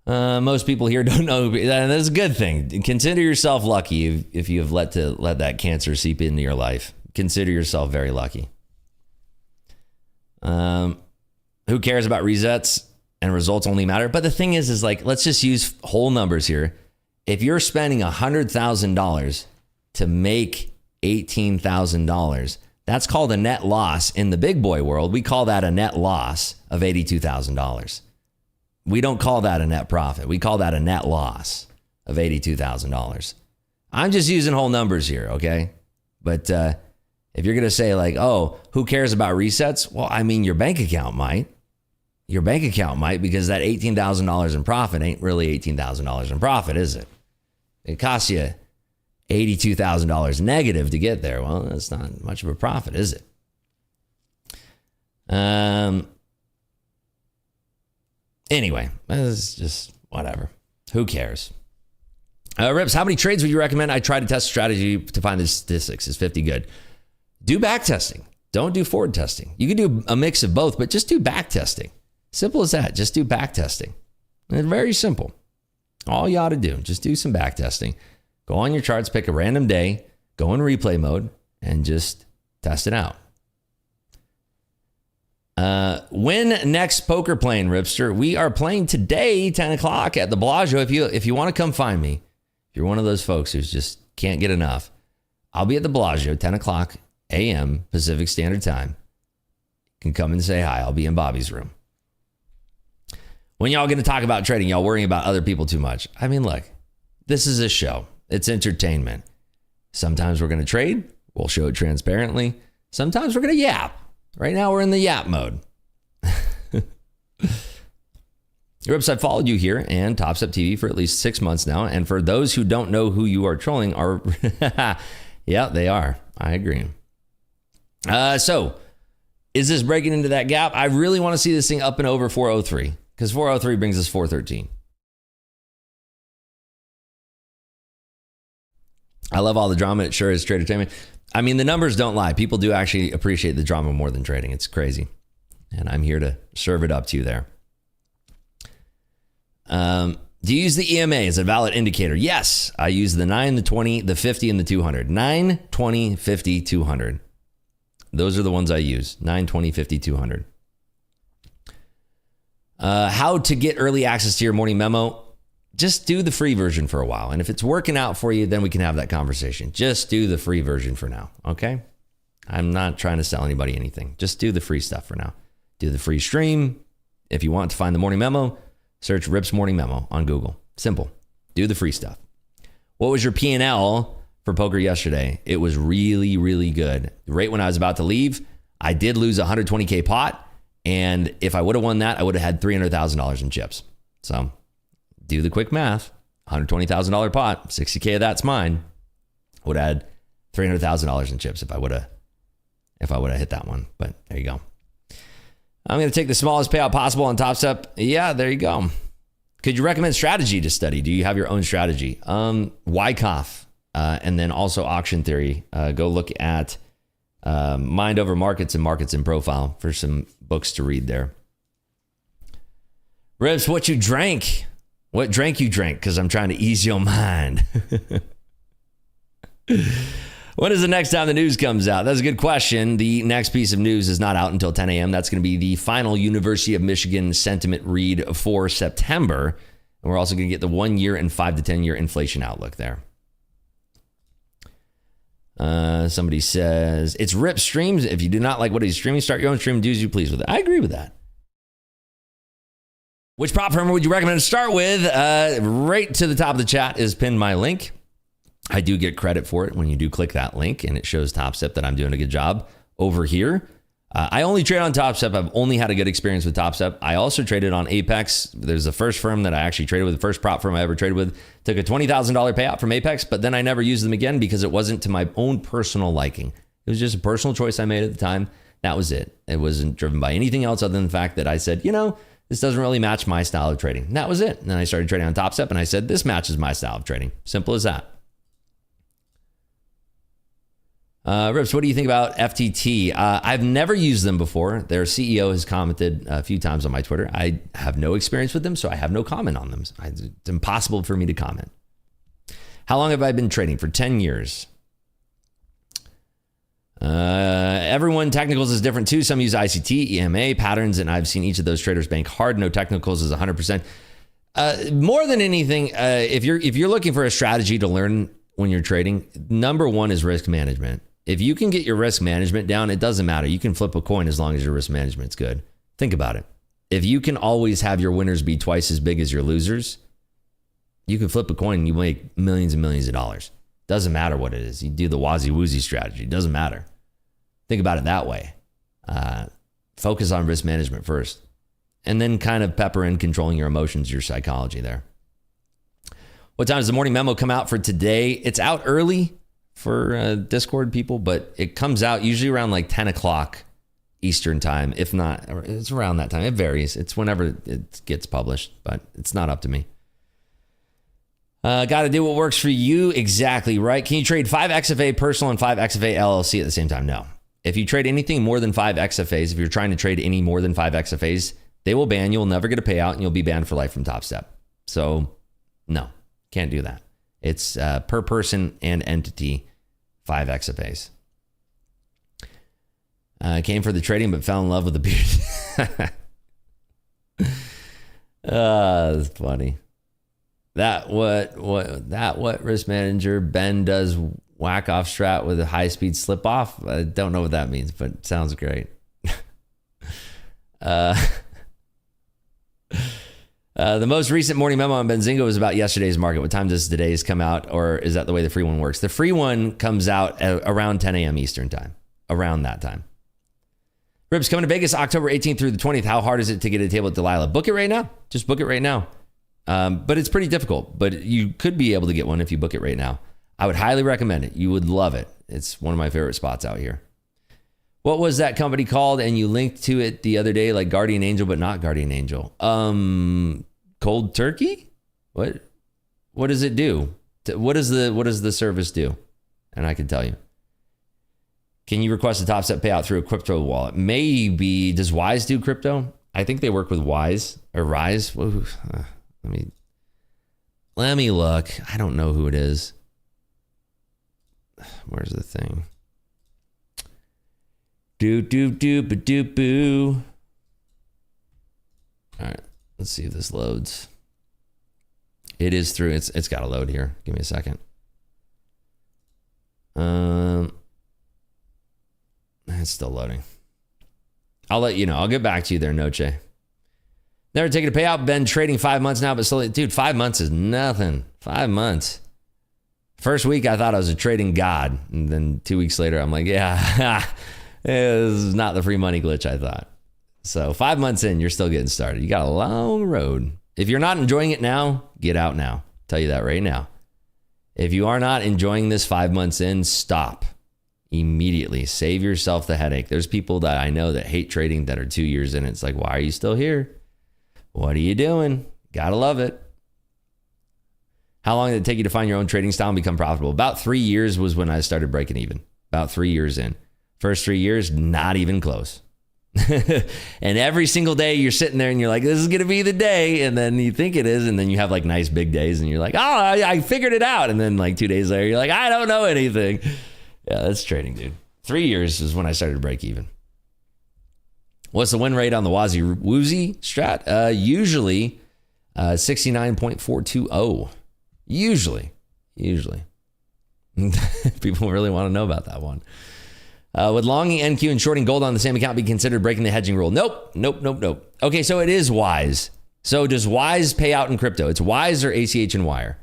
most people here don't know. That's a good thing. Consider yourself lucky if you have let that cancer seep into your life. Consider yourself very lucky. Who cares about resets? And results only matter. But the thing is like, let's just use whole numbers here. If you're spending $100,000 to make $18,000, that's called a net loss. In the big boy world, we call that a net loss of $82,000. We don't call that a net profit. We call that a net loss of $82,000. I'm just using whole numbers here, okay? But if you're going to say like, oh, who cares about resets? Well, I mean, your bank account might. Your bank account might, because that $18,000 in profit ain't really $18,000 in profit, is it? It costs you $82,000 negative to get there. Well, that's not much of a profit, is it? Anyway, it's just whatever. Who cares? Rips, how many trades would you recommend? I try to test strategy to find the statistics. Is 50 good? Do back testing. Don't do forward testing. You can do a mix of both, but just do back testing. Simple as that. Just do back testing. It's very simple. All you ought to do, just do some back testing. Go on your charts, pick a random day, go in replay mode, and just test it out. When next poker playing, Ripster? We are playing today, 10 o'clock at the Bellagio. If you want to come find me, if you're one of those folks who just can't get enough, I'll be at the Bellagio, 10 o'clock a.m. Pacific Standard Time. You can come and say hi. I'll be in Bobby's room. When y'all going to talk about trading, y'all worrying about other people too much. I mean, look, This is a show. It's entertainment. Sometimes we're going to trade. We'll show it transparently. Sometimes we're going to yap. Right now we're in the yap mode. Rips, I've followed you here and Top Step TV for at least 6 months now. And for those who don't know who you are trolling are, yeah, they are. I agree. So is this breaking into that gap? I really want to see this thing up and over 403 because 403 brings us 413. I love all the drama. It sure is trade entertainment. I mean, the numbers don't lie. People do actually appreciate the drama more than trading. It's crazy. And I'm here to serve it up to you there. Do you use the EMA as a valid indicator? Yes, I use the 9, the 20, the 50, and the 200. 9, 20, 50, 200. Those are the ones I use. 9, 20, 50, 200. How to get early access to your morning memo? Just do the free version for a while. And if it's working out for you, then we can have that conversation. Just do the free version for now, okay? I'm not trying to sell anybody anything. Just do the free stuff for now. Do the free stream. If you want to find the morning memo, search Rip's Morning Memo on Google. Simple. Do the free stuff. What was your P&L for poker yesterday? It was really, really good. Right when I was about to leave, I did lose a 120K pot. And if I would have won that, I would have had $300,000 in chips. So do the quick math. $120,000 pot, 60K of that's mine. Would have had $300,000 in chips if I would have hit that one. But there you go. I'm going to take the smallest payout possible on Top Step. Yeah, there you go. Could you recommend strategy to study? Do you have your own strategy? Wyckoff, and then also Auction Theory. Go look at Mind Over Markets and Markets in Profile for some books to read there. Rips, what you drank? What drink you drank? Because I'm trying to ease your mind. When is the next time the news comes out? That's a good question. The next piece of news is not out until 10 a.m. That's going to be the final University of Michigan sentiment read for September. And we're also going to get the 1 year and 5 to 10 year inflation outlook there. Somebody says, it's Rip streams. If you do not like what he's streaming, start your own stream. Do as you please with it. I agree with that. Which prop firm would you recommend to start with? Right to the top of the chat is pinned my link. I do get credit for it when you do click that link and it shows Top Step that I'm doing a good job over here. I only trade on Top Step. I've only had a good experience with Top Step. I also traded on Apex. There's the first firm that I actually traded with, the first prop firm I ever traded with. Took a $20,000 payout from Apex, but then I never used them again because it wasn't to my own personal liking. It was just a personal choice I made at the time. That was it. It wasn't driven by anything else other than the fact that I said, this doesn't really match my style of trading. And that was it. And then I started trading on Top Step and I said, this matches my style of trading. Simple as that. Rips, what do you think about FTT? I've never used them before. Their CEO has commented a few times on my Twitter. I have no experience with them, so I have no comment on them. It's impossible for me to comment. How long have I been trading? For 10 years. Everyone, technicals is different too. Some use ICT, EMA, patterns, and I've seen each of those traders bank hard. No technicals is 100%. More than anything, if you're looking for a strategy to learn when you're trading, number one is risk management. If you can get your risk management down, it doesn't matter. You can flip a coin as long as your risk management's good. Think about it. If you can always have your winners be twice as big as your losers, you can flip a coin and you make millions and millions of dollars. Doesn't matter what it is. You do the wazzy-woozy strategy. Doesn't matter. Think about it that way. Focus on risk management first. And then kind of pepper in controlling your emotions, your psychology there. What time does the morning memo come out for today? It's out early for Discord people, but it comes out usually around like 10 o'clock Eastern time. If not, it's around that time. It varies. It's whenever it gets published, but it's not up to me. Got to do what works for you. Exactly right. Can you trade 5 XFA personal and 5 XFA LLC at the same time? No. If you trade anything more than 5 XFAs, if you're trying to trade any more than 5 XFAs, they will ban you. You'll never get a payout and you'll be banned for life from Top Step. So no, can't do that. It's per person and entity 5 XFAs. Came for the trading, but fell in love with the beard. That's funny. That what risk manager Ben does whack off strat with a high speed slip off. I don't know what that means, but it sounds great. The most recent morning memo on Benzinga was about yesterday's market. What time does today's come out, or is that the way the free one works? The free one comes out around 10 a.m. Eastern time, around that time. Ribs, coming to Vegas October 18th through the 20th. How hard is it to get a table at Delilah? Book it right now. Just book it right now. But it's pretty difficult, but you could be able to get one if you book it right now. I would highly recommend it. You would love it. It's one of my favorite spots out here. What was that company called? And you linked to it the other day, like Guardian Angel, but not Guardian Angel. Cold Turkey? What does it do? What does the service do? And I can tell you. Can you request a top step payout through a crypto wallet? Maybe. Does Wise do crypto? I think they work with Wise or Rise. Let me look. I don't know who it is. Where's the thing? Boo. All right, let's see if this loads. It is through. It's got to load here. Give me a second. It's still loading. I'll let you know. I'll get back to you there, Noche. Never taken a payout. Been trading 5 months now, but slowly. Dude, 5 months is nothing. 5 months. First week, I thought I was a trading god. And then 2 weeks later, I'm like, yeah, this is not the free money glitch I thought. So 5 months in, you're still getting started. You got a long road. If you're not enjoying it now, get out now. I'll tell you that right now. If you are not enjoying this 5 months in, stop immediately. Save yourself the headache. There's people that I know that hate trading that are 2 years in. It's like, why are you still here? What are you doing? Gotta love it. How long did it take you to find your own trading style and become profitable? About 3 years was when I started breaking even. About 3 years in. First 3 years, not even close. And every single day you're sitting there and you're like, this is going to be the day. And then you think it is. And then you have like nice big days and you're like, oh, I figured it out. And then like 2 days later, you're like, I don't know anything. Yeah, that's trading, dude. 3 years is when I started to break even. What's the win rate on the Woozy strat? Usually 69.420. Usually. People really want to know about that one. Would longing NQ and shorting gold on the same account be considered breaking the hedging rule? Nope. Okay, so it is Wise. So does Wise pay out in crypto? It's Wise or ACH and Wire.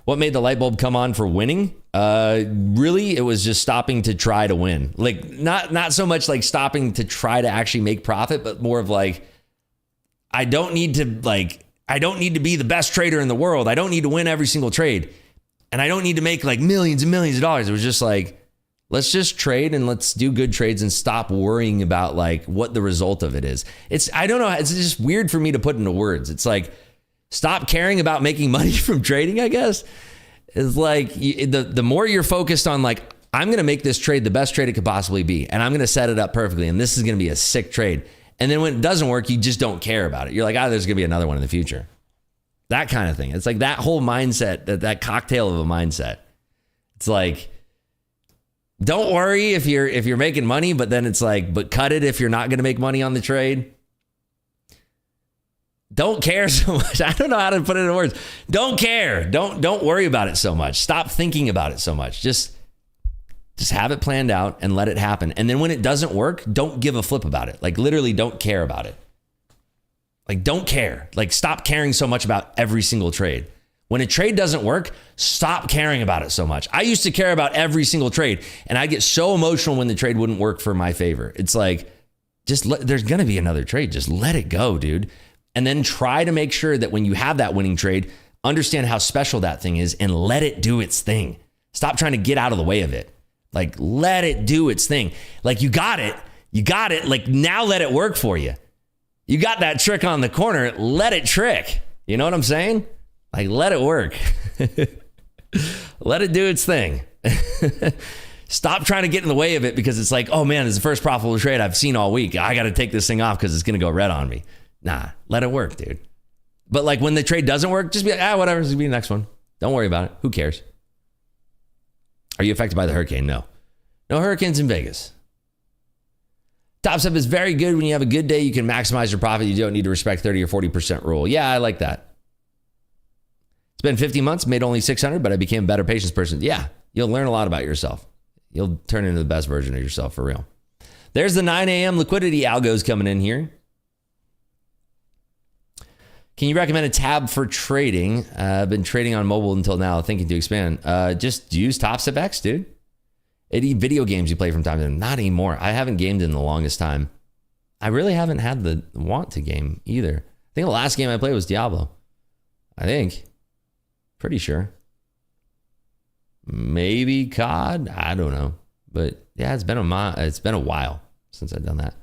What made the light bulb come on for winning? Really, it was just stopping to try to win. Like not so much like stopping to try to actually make profit, but more of like, I don't need to be the best trader in the world. I don't need to win every single trade. And I don't need to make like millions and millions of dollars. It was just like, let's just trade and let's do good trades and stop worrying about like what the result of it is. I don't know. It's just weird for me to put into words. It's like, stop caring about making money from trading, I guess. It's like the more you're focused on like, I'm going to make this trade the best trade it could possibly be. And I'm going to set it up perfectly. And this is going to be a sick trade. And then when it doesn't work, you just don't care about it. You're like, there's going to be another one in the future. That kind of thing. It's like that whole mindset, that cocktail of a mindset. It's like, don't worry if you're making money, but then it's like, but cut it if you're not going to make money on the trade. Don't care so much. I don't know how to put it in words. Don't care. Don't worry about it so much. Stop thinking about it so much. Just have it planned out and let it happen. And then when it doesn't work, don't give a flip about it. Like literally don't care about it. Like don't care. Like stop caring so much about every single trade. When a trade doesn't work, stop caring about it so much. I used to care about every single trade and I get so emotional when the trade wouldn't work for my favor. It's like, there's going to be another trade. Just let it go, dude. And then try to make sure that when you have that winning trade, understand how special that thing is and let it do its thing. Stop trying to get out of the way of it. Like let it do its thing. Like you got it. Like now let it work for you. You got that trick on the corner. Let it trick. You know what I'm saying? Like let it work. Let it do its thing. Stop trying to get in the way of it because it's like, oh man, it's the first profitable trade I've seen all week. I got to take this thing off because it's going to go red on me. Nah, let it work, dude. But like when the trade doesn't work, just be like, whatever, this will be the next one. Don't worry about it. Who cares? Are you affected by the hurricane? No. No hurricanes in Vegas. Top Step is very good. When you have a good day, you can maximize your profit. You don't need to respect 30 or 40% rule. Yeah, I like that. It's been 50 months, made only 600, but I became a better patience person. Yeah, you'll learn a lot about yourself. You'll turn into the best version of yourself for real. There's the 9 a.m. liquidity algos coming in here. Can you recommend a tab for trading? I've been trading on mobile until now, thinking to expand. Just use TopStep X, dude. Any video games you play from time to time? Not anymore. I haven't gamed in the longest time. I really haven't had the want to game either. I think the last game I played was Diablo. I think. Pretty sure. Maybe COD? I don't know. But yeah, it's been a while since I've done that.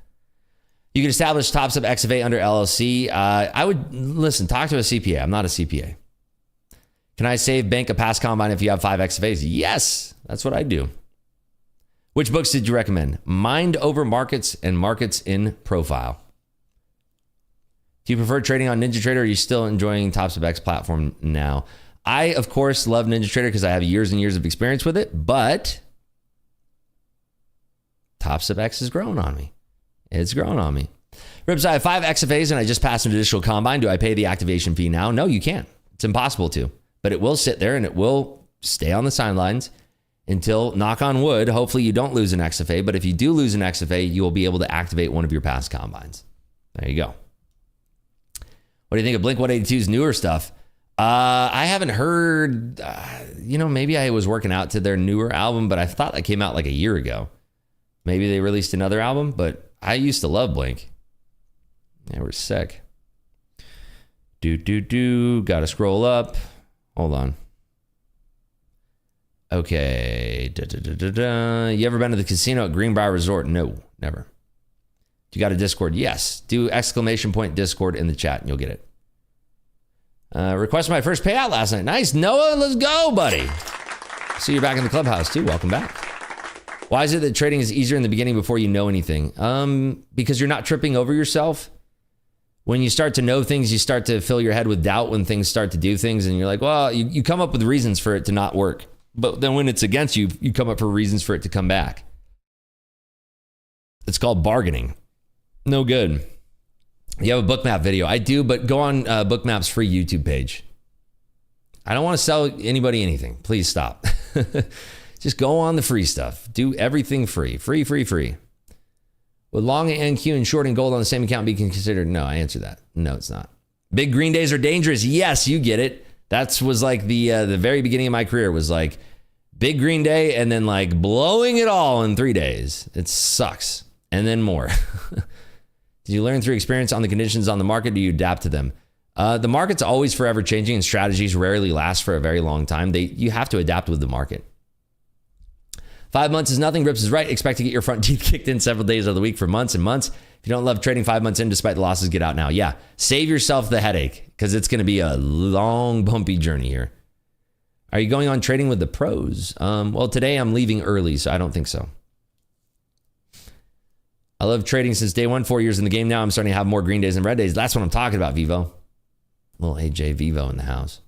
You can establish TopStep XFA under LLC. I would, listen, talk to a CPA. I'm not a CPA. Can I save bank a past combine if you have 5 XFAs? Yes, that's what I do. Which books did you recommend? Mind Over Markets and Markets in Profile. Do you prefer trading on NinjaTrader or are you still enjoying TopStep X platform now? I, of course, love NinjaTrader because I have years and years of experience with it, but TopStep X has grown on me. It's grown on me. Rips, I have 5 XFAs and I just passed an additional combine. Do I pay the activation fee now? No, you can't. It's impossible to. But it will sit there and it will stay on the sidelines until, knock on wood, hopefully you don't lose an XFA. But if you do lose an XFA, you will be able to activate one of your past combines. There you go. What do you think of Blink-182's newer stuff? I haven't heard, maybe I was working out to their newer album, but I thought that came out like a year ago. Maybe they released another album, but I used to love Blink. They were sick. Gotta scroll up. Hold on. Okay. You ever been to the casino at Greenbrier Resort? No, never. You got a Discord? Yes. Do ! Discord in the chat and you'll get it. Requested my first payout last night. Nice, Noah. Let's go, buddy. See you back in the clubhouse too. Welcome back. Why is it that trading is easier in the beginning before you know anything? Because you're not tripping over yourself. When you start to know things, you start to fill your head with doubt when things start to do things. And you're like, well, you come up with reasons for it to not work. But then when it's against you, you come up for reasons for it to come back. It's called bargaining. No good. You have a bookmap video. I do, but go on Bookmap's free YouTube page. I don't want to sell anybody anything. Please stop. Just go on the free stuff. Do everything free. Free. Would long NQ and short and gold on the same account be considered? No, I answer that. No, it's not. Big green days are dangerous. Yes, you get it. That was like the very beginning of my career was like big green day and then like blowing it all in 3 days. It sucks. And then more. Did you learn through experience on the conditions on the market? Do you adapt to them? The market's always forever changing and strategies rarely last for a very long time. You have to adapt with the market. 5 months is nothing. Rips is right. Expect to get your front teeth kicked in several days of the week for months and months. If you don't love trading 5 months in despite the losses, get out now. Yeah, save yourself the headache because it's going to be a long, bumpy journey here. Are you going on trading with the pros? Well, today I'm leaving early, so I don't think so. I love trading since day one, 4 years in the game now. I'm starting to have more green days than red days. That's what I'm talking about, Vivo. Little AJ Vivo in the house.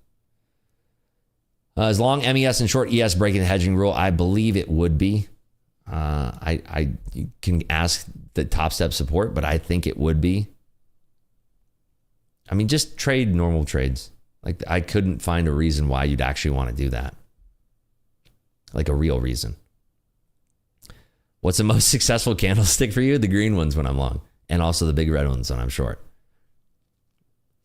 As long MES and short ES breaking the hedging rule, I believe it would be. I can ask the TopStep support, but I think it would be. I mean, just trade normal trades. Like I couldn't find a reason why you'd actually want to do that. Like a real reason. What's the most successful candlestick for you? The green ones when I'm long, and also the big red ones when I'm short.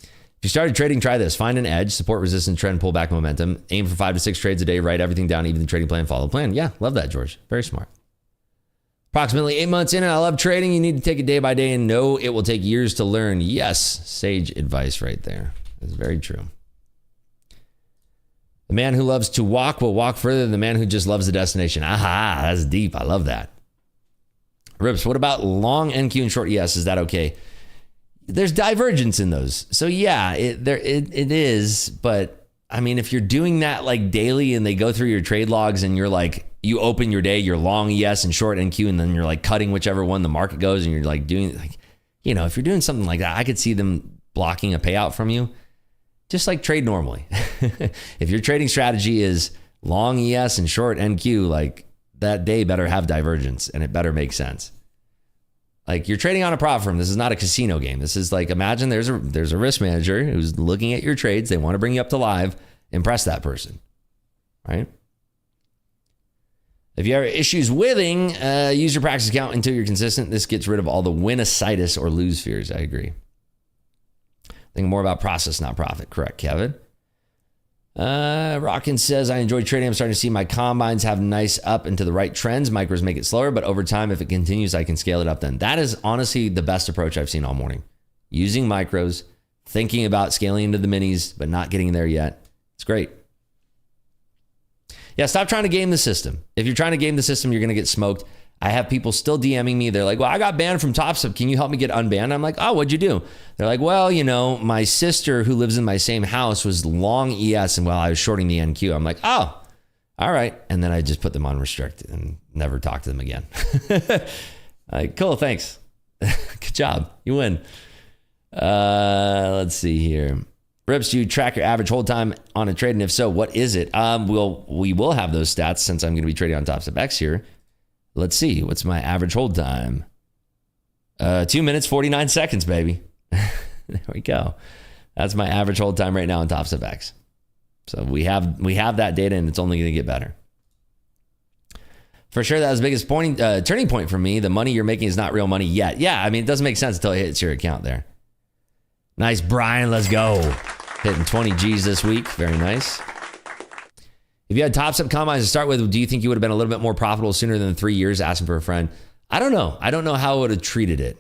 If you started trading, try this. Find an edge, support, resistance, trend, pullback, momentum. Aim for 5 to 6 trades a day. Write everything down, even the trading plan, follow the plan. Yeah, love that, George. Very smart. Approximately 8 months in, and I love trading. You need to take it day by day and know it will take years to learn. Yes, sage advice right there. It's very true. The man who loves to walk will walk further than the man who just loves the destination. Aha, that's deep. I love that. Rips, what about long NQ and short ES? Is that okay? There's divergence in those. So yeah, it is. But I mean, if you're doing that like daily and they go through your trade logs and you're like, you open your day, you're long ES and short NQ, and then you're like cutting whichever one the market goes and you're like doing like, if you're doing something like that, I could see them blocking a payout from you. Just like trade normally. If your trading strategy is long ES and short NQ, like that day better have divergence and it better make sense. Like you're trading on a prop firm. This is not a casino game. This is like, imagine there's a risk manager who's looking at your trades. They want to bring you up to live. Impress that person, right? If you have issues winning, use your practice account until you're consistent. This gets rid of all the win-asitis or lose fears. I agree. Think more about process, not profit. Correct, Kevin. Rockin says, I enjoy trading. I'm starting to see my combines have nice up into the right trends. Micros make it slower, but over time, if it continues, I can scale it up then. That is honestly the best approach I've seen all morning. Using micros, thinking about scaling into the minis, but not getting there yet. It's great. Yeah, stop trying to game the system. If you're trying to game the system, you're going to get smoked. I have people still DMing me. They're like, well, I got banned from TopStep. Can you help me get unbanned? I'm like, oh, what'd you do? They're like, well, you know, my sister who lives in my same house was long ES and while I was shorting the NQ. I'm like, oh, all right. And then I just put them on restrict and never talk to them again. Like, cool, thanks. Good job. You win. Let's see here. Rips, do you track your average hold time on a trade? And if so, what is it? We will have those stats since I'm going to be trading on TopStep X here. Let's see. What's my average hold time? 2 minutes, 49 seconds, baby. There we go. That's my average hold time right now on TopStep X. So we have that data, and it's only going to get better. For sure, that was the biggest turning point for me. The money you're making is not real money yet. Yeah, I mean, it doesn't make sense until it hits your account there. Nice, Brian. Let's go. Hitting 20 G's this week. Very nice. If you had TopStep combines to start with, do you think you would have been a little bit more profitable sooner than 3 years? Asking for a friend. I don't know. I don't know how I would have treated it.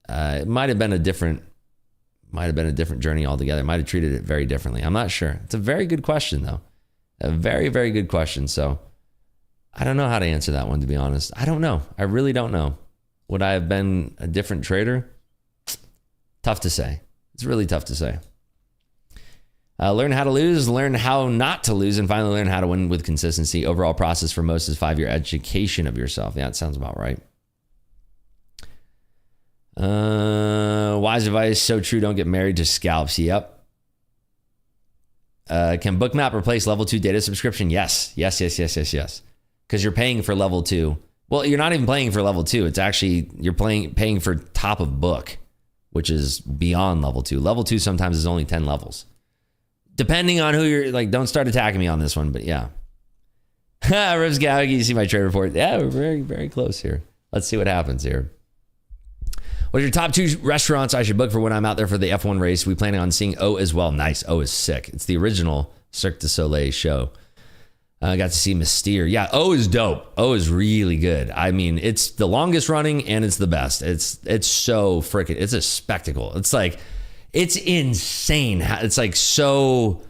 It might have been a different journey altogether. It might have treated it very differently. I'm not sure. It's a very good question, though. A very, very good question. So I don't know how to answer that one, to be honest. I don't know. I really don't know. Would I have been a different trader? Tough to say. It's really tough to say. Learn how to lose, learn how not to lose, and finally learn how to win with consistency. Overall process for most is 5-year education of yourself. Yeah, that sounds about right. Wise advice, so true, don't get married to scalps. Yep. Can Bookmap replace level 2 data subscription? Yes. Because you're paying for level 2. Well, you're not even paying for level 2. It's actually, you're paying for top of book, which is beyond level 2. Level 2 sometimes is only 10 levels. Depending on who you're, like, don't start attacking me on this one, but yeah. Rivs Gallagher, you see my trade report? Yeah, we're very, very close here. Let's see what happens here. What are your top 2 restaurants I should book for when I'm out there for the F1 race? We planning on seeing O as well. Nice. O is sick. It's the original Cirque du Soleil show. I got to see Mystere. Yeah, O is dope. O is really good. I mean, it's the longest running and it's the best. It's so freaking, it's a spectacle. It's like, it's insane. It's like so,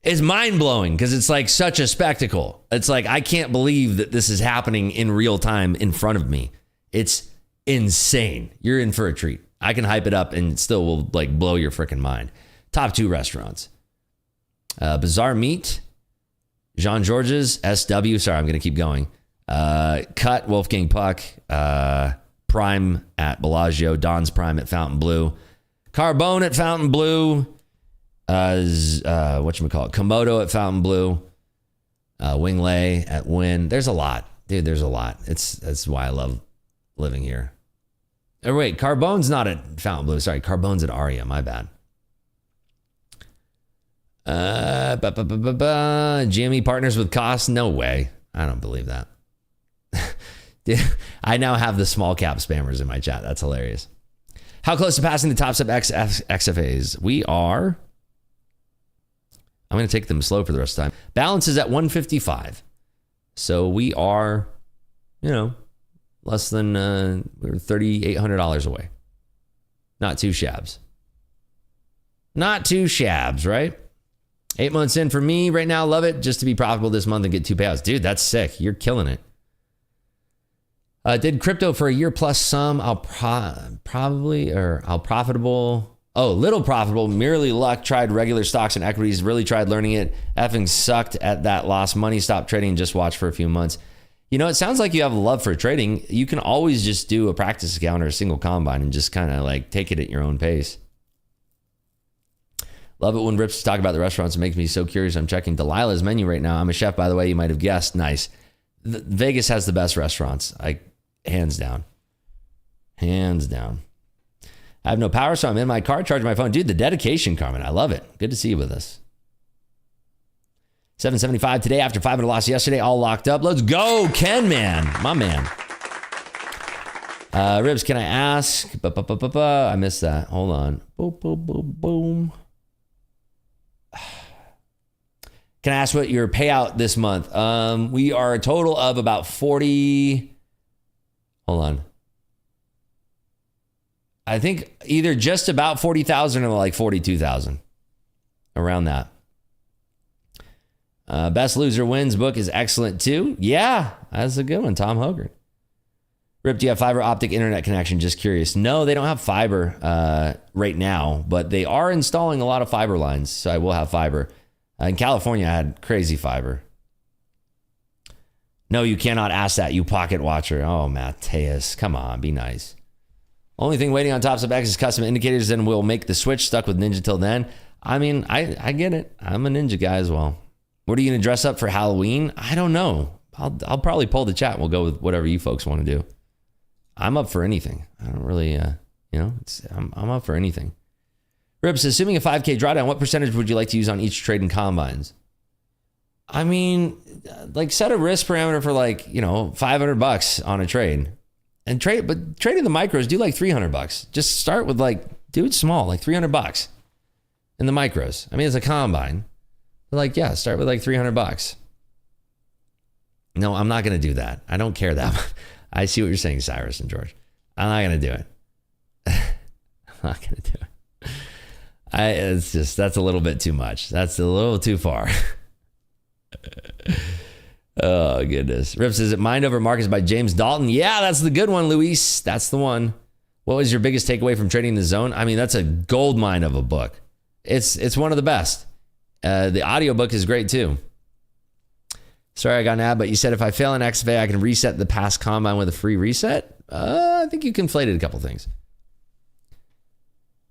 it's mind blowing because it's like such a spectacle. It's like, I can't believe that this is happening in real time in front of me. It's insane. You're in for a treat. I can hype it up and it still will like blow your freaking mind. Top 2 restaurants. Bizarre Meat, Jean George's, SW. Sorry, I'm going to keep going. Cut, Wolfgang Puck, Prime at Bellagio, Don's Prime at Fontainebleau, Carbone at Fontainebleau, whatchamacallit, Komodo at Fontainebleau, Wing Lei at Wynn. There's a lot. Dude, there's a lot. That's why I love living here. Oh, wait, Carbone's not at Fontainebleau. Sorry, Carbone's at Aria. My bad. GME partners with costs? No way. I don't believe that. Dude, I now have the small cap spammers in my chat. That's hilarious. How close to passing the TopStep X XFAs? We are. I'm going to take them slow for the rest of the time. Balance is at 155. So we are, less than we're $3,800 away. Not too shabs. Not too shabs, right? 8 months in for me right now. Love it. Just to be profitable this month and get 2 payouts. Dude, that's sick. You're killing it. Did crypto for a year plus some. I'll profitable. Oh, little profitable. Merely luck. Tried regular stocks and equities. Really tried learning it. Effing sucked at that. Lost money. Stopped trading. Just watched for a few months. It sounds like you have a love for trading. You can always just do a practice account or a single combine and just kind of like take it at your own pace. Love it when Rips talk about the restaurants. It makes me so curious. I'm checking Delilah's menu right now. I'm a chef, by the way. You might have guessed. Nice. Vegas has the best restaurants. Hands down. Hands down. I have no power, so I'm in my car charging my phone. Dude, the dedication, Carmen. I love it. Good to see you with us. 775 today after 500 loss yesterday. All locked up. Let's go, Ken, man. My man. Ribs, can I ask? I missed that. Hold on. Boom, boom, boom, boom. Can I ask what your payout this month? We are a total of about 40. Hold on. I think either just about 40,000 or like 42,000. Around that. Best Loser Wins book is excellent too. Yeah, that's a good one. Tom Hogan. Rip, do you have fiber optic internet connection? Just curious. No, they don't have fiber right now, but they are installing a lot of fiber lines. So I will have fiber. In California, I had crazy fiber. No, you cannot ask that, you pocket watcher. Oh, Mateus, come on, be nice. Only thing waiting on Top Step X is custom indicators, then we'll make the switch. Stuck with Ninja till then. I mean, I get it. I'm a Ninja guy as well. What are you going to dress up for Halloween? I don't know. I'll probably pull the chat. We'll go with whatever you folks want to do. I'm up for anything. I don't really, I'm up for anything. Rips, assuming a 5K drawdown, what percentage would you like to use on each trade in combines? I mean, like set a risk parameter for like, $500 on a trade. And trading the micros, do like $300. Just start with like, do it small, like $300 in the micros. I mean, it's a combine. But like, yeah, start with like $300. No, I'm not going to do that. I don't care that much. I see what you're saying, Cyrus and George. I'm not going to do it. I'm not going to do it. That's a little bit too much. That's a little too far. Oh, goodness. Rips, is it Mind Over Markets by James Dalton? Yeah, that's the good one, Luis. That's the one. What was your biggest takeaway from trading the zone? I mean, that's a gold mine of a book. It's one of the best. The audiobook is great too. Sorry I got an ad, but you said if I fail an XFA, I can reset the past combine with a free reset. I think you conflated a couple things.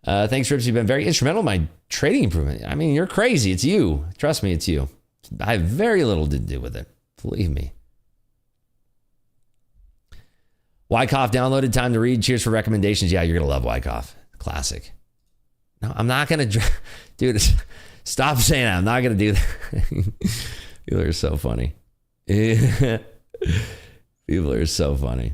Thanks, Rips. You've been very instrumental in my trading improvement. I mean, you're crazy. It's you. Trust me, it's you. I have very little to do with it. Believe me. Wyckoff downloaded. Time to read. Cheers for recommendations. Yeah, you're going to love Wyckoff. Classic. No, I'm not going to... Dude, stop saying that. I'm not going to do that. People are so funny. People are so funny.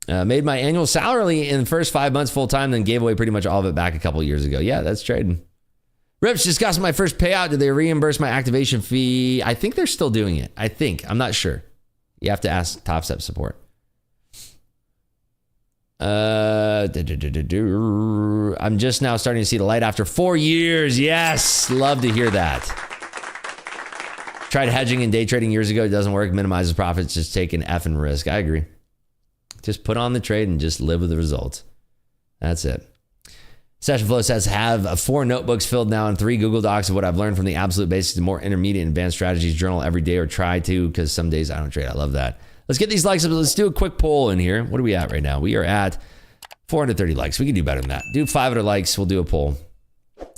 Made my annual salary in the first 5 months full time, then gave away pretty much all of it back a couple of years ago. Yeah, that's trading. Rips, just got my first payout. Did they reimburse my activation fee? I think they're still doing it. I'm not sure. You have to ask Top Step support. I'm just now starting to see the light after 4 years. Yes, love to hear that. Tried hedging and day trading years ago. It doesn't work. Minimizes profits. Just take an effing risk. I agree. Just put on the trade and just live with the results. That's it. Session Flow says, have 4 notebooks filled now and 3 Google Docs of what I've learned from the absolute basics to more intermediate and advanced strategies. Journal every day or try to, because some days I don't trade. I love that. Let's get these likes up. Let's do a quick poll in here. What are we at right now? We are at 430 likes. We can do better than that. Do 500 likes. We'll do a poll.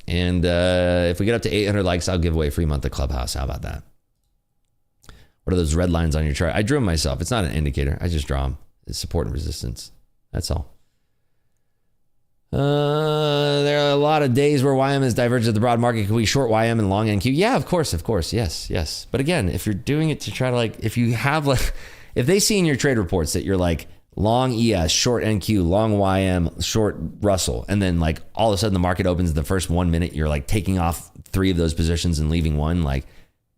And if we get up to 800 likes, I'll give away a free month of Clubhouse. How about that? What are those red lines on your chart? I drew them myself. It's not an indicator. I just draw them. It's support and resistance. That's all. There are a lot of days where YM is diverged at the broad market. Can we short YM and long NQ? Yeah, of course. Yes. But again, if you're doing it to try to if they see in your trade reports that you're like long ES, short NQ, long YM, short Russell, and then like all of a sudden the market opens the first 1 minute, you're like taking off 3 of those positions and leaving 1, like,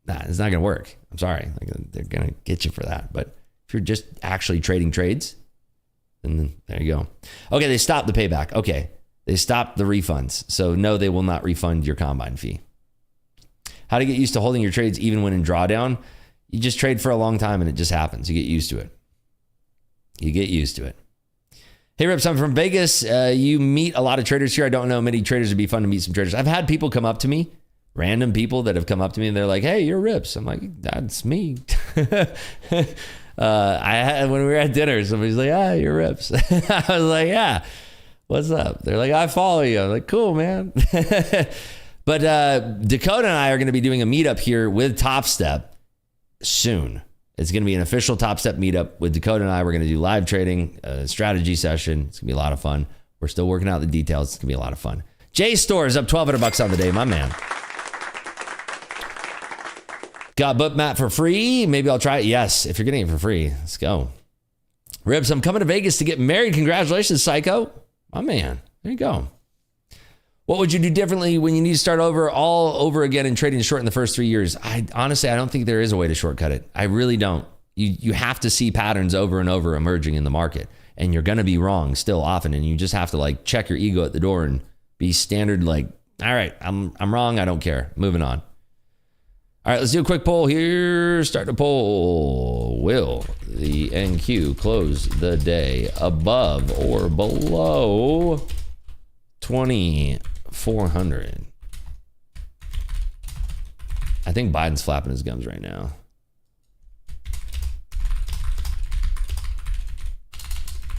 nah, it's not going to work. I'm sorry. Like, they're going to get you for that. But if you're just actually trading trades, then there you go. Okay, they stopped the payback. Okay, they stopped the refunds. So no, they will not refund your combine fee. How to get used to holding your trades even when in drawdown? You just trade for a long time and it just happens. You get used to it. Hey, Rips, I'm from Vegas. You meet a lot of traders here. I don't know many traders. It'd be fun to meet some traders. I've had people come up to me, random people that have come up to me and they're like, hey, you're Rips. I'm like, that's me. When we were at dinner, somebody's like, you're Rips. I was like, yeah, what's up? They're like, I follow you. I'm like, cool, man. But Dakota and I are going to be doing a meetup here with Top Step soon. It's going to be an official Top Step meetup with Dakota and I. We're going to do live trading, a strategy session. It's going to be a lot of fun. We're still working out the details. It's going to be a lot of fun. JSTOR is up $1,200 on the day, my man. Got book Matt for free. Maybe I'll try it. Yes, if you're getting it for free, let's go. Ribs, I'm coming to Vegas to get married. Congratulations, Psycho. My man. There you go. What would you do differently when you need to start all over again in trading short in the first 3 years? Honestly, I don't think there is a way to shortcut it. I really don't. You have to see patterns over and over emerging in the market, and you're going to be wrong still often, and you just have to like check your ego at the door and be standard like, all right, I'm wrong. I don't care. Moving on. All right, let's do a quick poll here. Start the poll. Will the NQ close the day above or below 2,400? I think Biden's flapping his gums right now.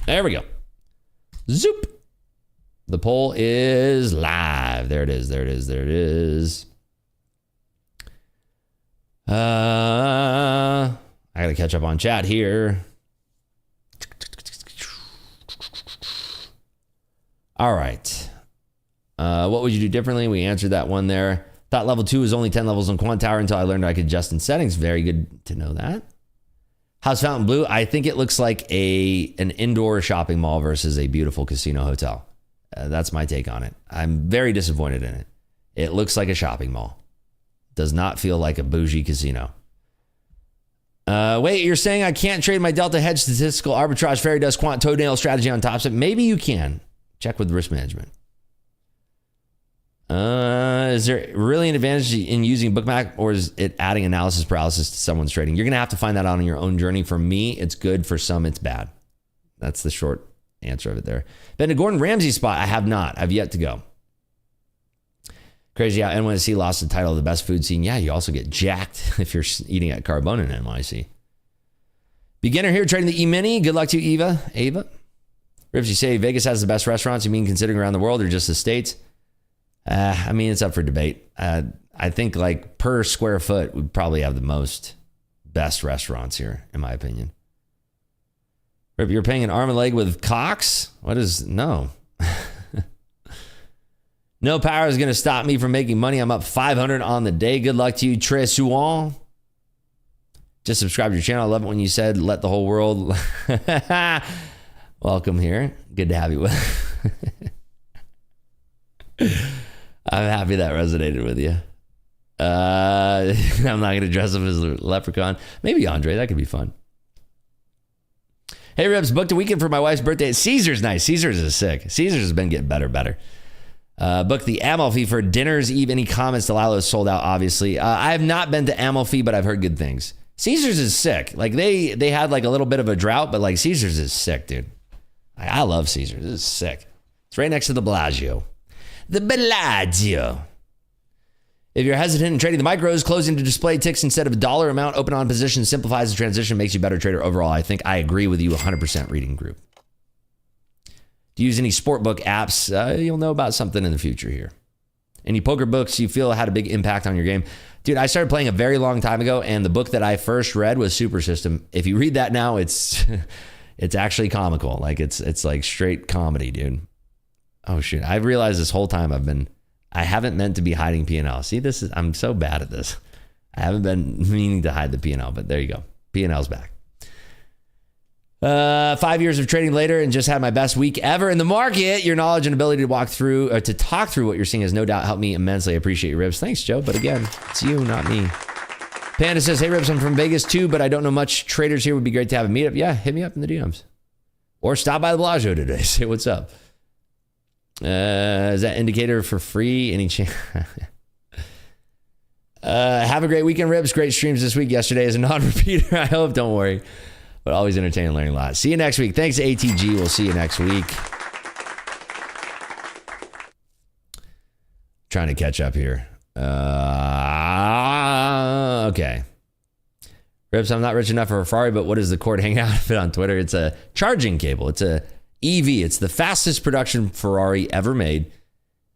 There we go. Zoop. The poll is live. There it is. There it is. There it is. I gotta catch up on chat here. All right. What would you do differently? We answered that one there. Thought level 2 is only 10 levels on Quant Tower until I learned I could adjust in settings. Very good to know that. How's Fountain Blue? I think it looks like an indoor shopping mall versus a beautiful casino hotel. That's my take on it. I'm very disappointed in it. It looks like a shopping mall. Does not feel like a bougie casino. Wait, you're saying I can't trade my Delta Hedge statistical arbitrage fairy dust quant toenail strategy on top of it? Maybe you can. Check with risk management. Is there really an advantage in using Bookmap, or is it adding analysis paralysis to someone's trading? You're going to have to find that out on your own journey. For me, it's good. For some, it's bad. That's the short answer of it there. Then the Gordon Ramsay spot, I have not. I've yet to go. Crazy how NYC lost the title of the best food scene. Yeah, you also get jacked if you're eating at Carbone in NYC. Beginner here trading the E-mini. Good luck to you, Ava. Ribs, you say Vegas has the best restaurants. You mean considering around the world or just the States? I mean, it's up for debate. I think like per square foot, we probably have the most best restaurants here, in my opinion. Rip, you're paying an arm and leg with Cox? No. No power is going to stop me from making money. I'm up 500 on the day. Good luck to you, Trey Suan. Just subscribe to your channel. I love it when you said, let the whole world. Welcome here. Good to have you with. I'm happy that resonated with you. I'm not going to dress up as a leprechaun. Maybe Andre. That could be fun. Hey, Ribs, booked a weekend for my wife's birthday. Caesar's nice. Caesar's is sick. Caesar's has been getting better. Booked the Amalfi for dinner's Eve. Any comments? Delilah is sold out, obviously. I have not been to Amalfi, but I've heard good things. Caesar's is sick. Like they had like a little bit of a drought, but like Caesar's is sick, dude. I love Caesar's. This is sick. It's right next to the Bellagio. The Bellagio. If you're hesitant in trading the micros, closing to display ticks instead of a dollar amount, open on position, simplifies the transition, makes you a better trader overall. I think I agree with you 100% reading group. Do you use any sportbook apps? You'll know about something in the future here. Any poker books you feel had a big impact on your game? Dude, I started playing a very long time ago, and the book that I first read was Super System. If you read that now, it's actually comical. Like it's like straight comedy, dude. Oh shit! I've realized this whole time I haven't meant to be hiding P&L. See, I'm so bad at this. I haven't been meaning to hide the P&L, but there you go. P&L's back. 5 years of trading later and just had my best week ever in the market. Your knowledge and ability to talk through what you're seeing has no doubt helped me immensely. I appreciate your Ribs. Thanks, Joe. But again, it's you, not me. Panda says, hey, Ribs, I'm from Vegas too, but I don't know much. Traders here would be great to have a meetup. Yeah, hit me up in the DMs. Or stop by the Bellagio today. Say what's up. Is that indicator for free? Any chance? Have a great weekend, Ribs. Great streams this week. Yesterday is a non-repeater. I hope. Don't worry. But always entertaining, learning a lot. See you next week. Thanks, ATG. We'll see you next week. Trying to catch up here. Okay. Rips, I'm not rich enough for a Ferrari, but what is the cord hanging out of it on Twitter? It's a charging cable. It's a EV. It's the fastest production Ferrari ever made.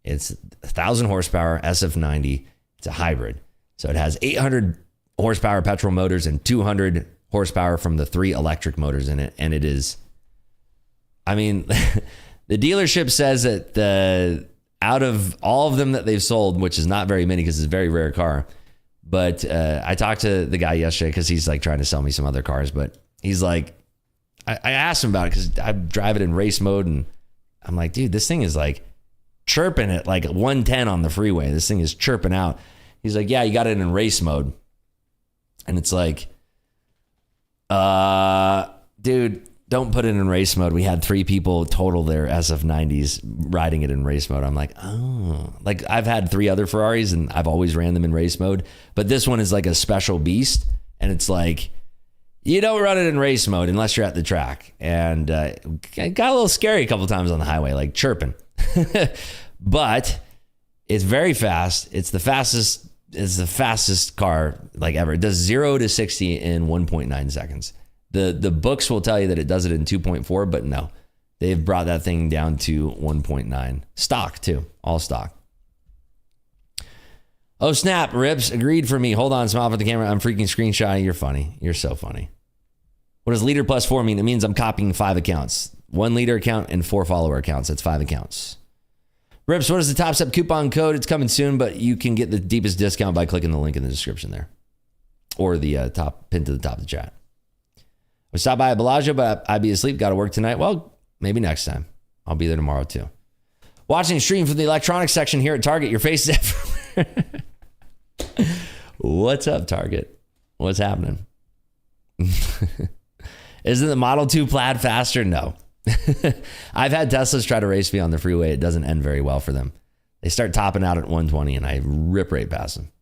It's 1,000 horsepower, SF90. It's a hybrid. So it has 800 horsepower petrol motors and 200 horsepower from the 3 electric motors in it. And it is, I mean, the dealership says that out of all of them that they've sold, which is not very many because it's a very rare car, but I talked to the guy yesterday because he's like trying to sell me some other cars, but he's like, I asked him about it because I drive it in race mode, and I'm like, dude, this thing is like chirping at like 110 on the freeway. This thing is chirping out. He's like, yeah, you got it in race mode. And it's like, dude, don't put it in race mode. We had 3 people total there SF90s riding it in race mode. I'm like, oh, like I've had 3 other Ferraris and I've always ran them in race mode. But this one is like a special beast. And it's like, you don't run it in race mode unless you're at the track. And it got a little scary a couple times on the highway, like chirping. But it's very fast. It's the fastest car like ever. It does 0 to 60 in 1.9 seconds. The books will tell you that it does it in 2.4, but no. They've brought that thing down to 1.9. Stock too, all stock. Oh, snap, Rips. Agreed for me. Hold on, smile for the camera. I'm freaking screenshotting. You're funny. You're so funny. What does leader plus 4 mean? It means I'm copying 5 accounts. 1 leader account and 4 follower accounts. That's 5 accounts. Rips, what is the Top Step coupon code? It's coming soon, but you can get the deepest discount by clicking the link in the description there. Or the top pin to the top of the chat. We stopped by at Bellagio, but I'd be asleep. Got to work tonight. Well, maybe next time. I'll be there tomorrow too. Watching stream from the electronics section here at Target. Your face is everywhere. What's up, Target? What's happening? Isn't the Model 2 Plaid faster? No. I've had Teslas try to race me on the freeway. It doesn't end very well for them. They start topping out at 120 and I rip right past them.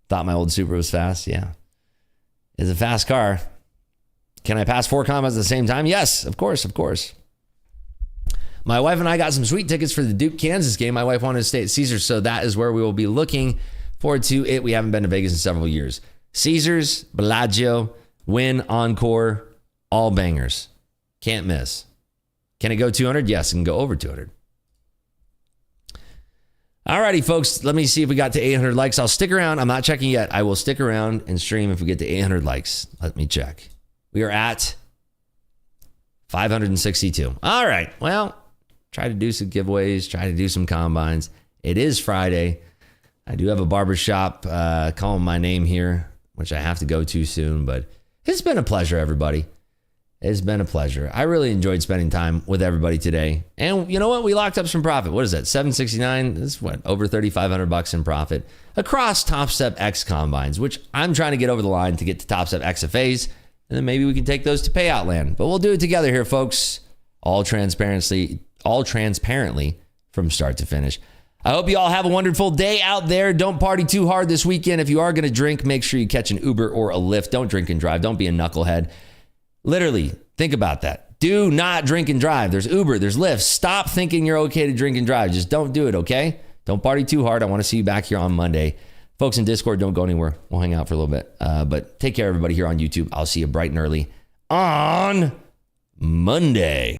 Thought my old Supra was fast? Yeah. It's a fast car. Can I pass 4 combos at the same time? Yes, of course, of course. My wife and I got some sweet tickets for the Duke, Kansas game. My wife wanted to stay at Caesars, so that is where we will be looking forward to it. We haven't been to Vegas in several years. Caesars, Bellagio, Wynn, Encore, all bangers. Can't miss. Can it go 200? Yes, it can go over 200. Alrighty, folks. Let me see if we got to 800 likes. I'll stick around. I'm not checking yet. I will stick around and stream if we get to 800 likes. Let me check. We are at 562. All right. Well, try to do some giveaways. Try to do some combines. It is Friday. I do have a barbershop calling my name here, which I have to go to soon. But it's been a pleasure, everybody. It's been a pleasure. I really enjoyed spending time with everybody today. And you know what? We locked up some profit. What is that? $769? That's what? Over $3,500 in profit across Top Step X combines, which I'm trying to get over the line to get to Top Step XFAs. And then maybe we can take those to payout land. But we'll do it together here, folks. All transparently from start to finish. I hope you all have a wonderful day out there. Don't party too hard this weekend. If you are going to drink, make sure you catch an Uber or a Lyft. Don't drink and drive. Don't be a knucklehead. Literally, think about that. Do not drink and drive. There's Uber, there's Lyft. Stop thinking you're okay to drink and drive. Just don't do it, okay? Don't party too hard. I want to see you back here on Monday. Folks in Discord, don't go anywhere. We'll hang out for a little bit. But take care, everybody, here on YouTube. I'll see you bright and early on Monday.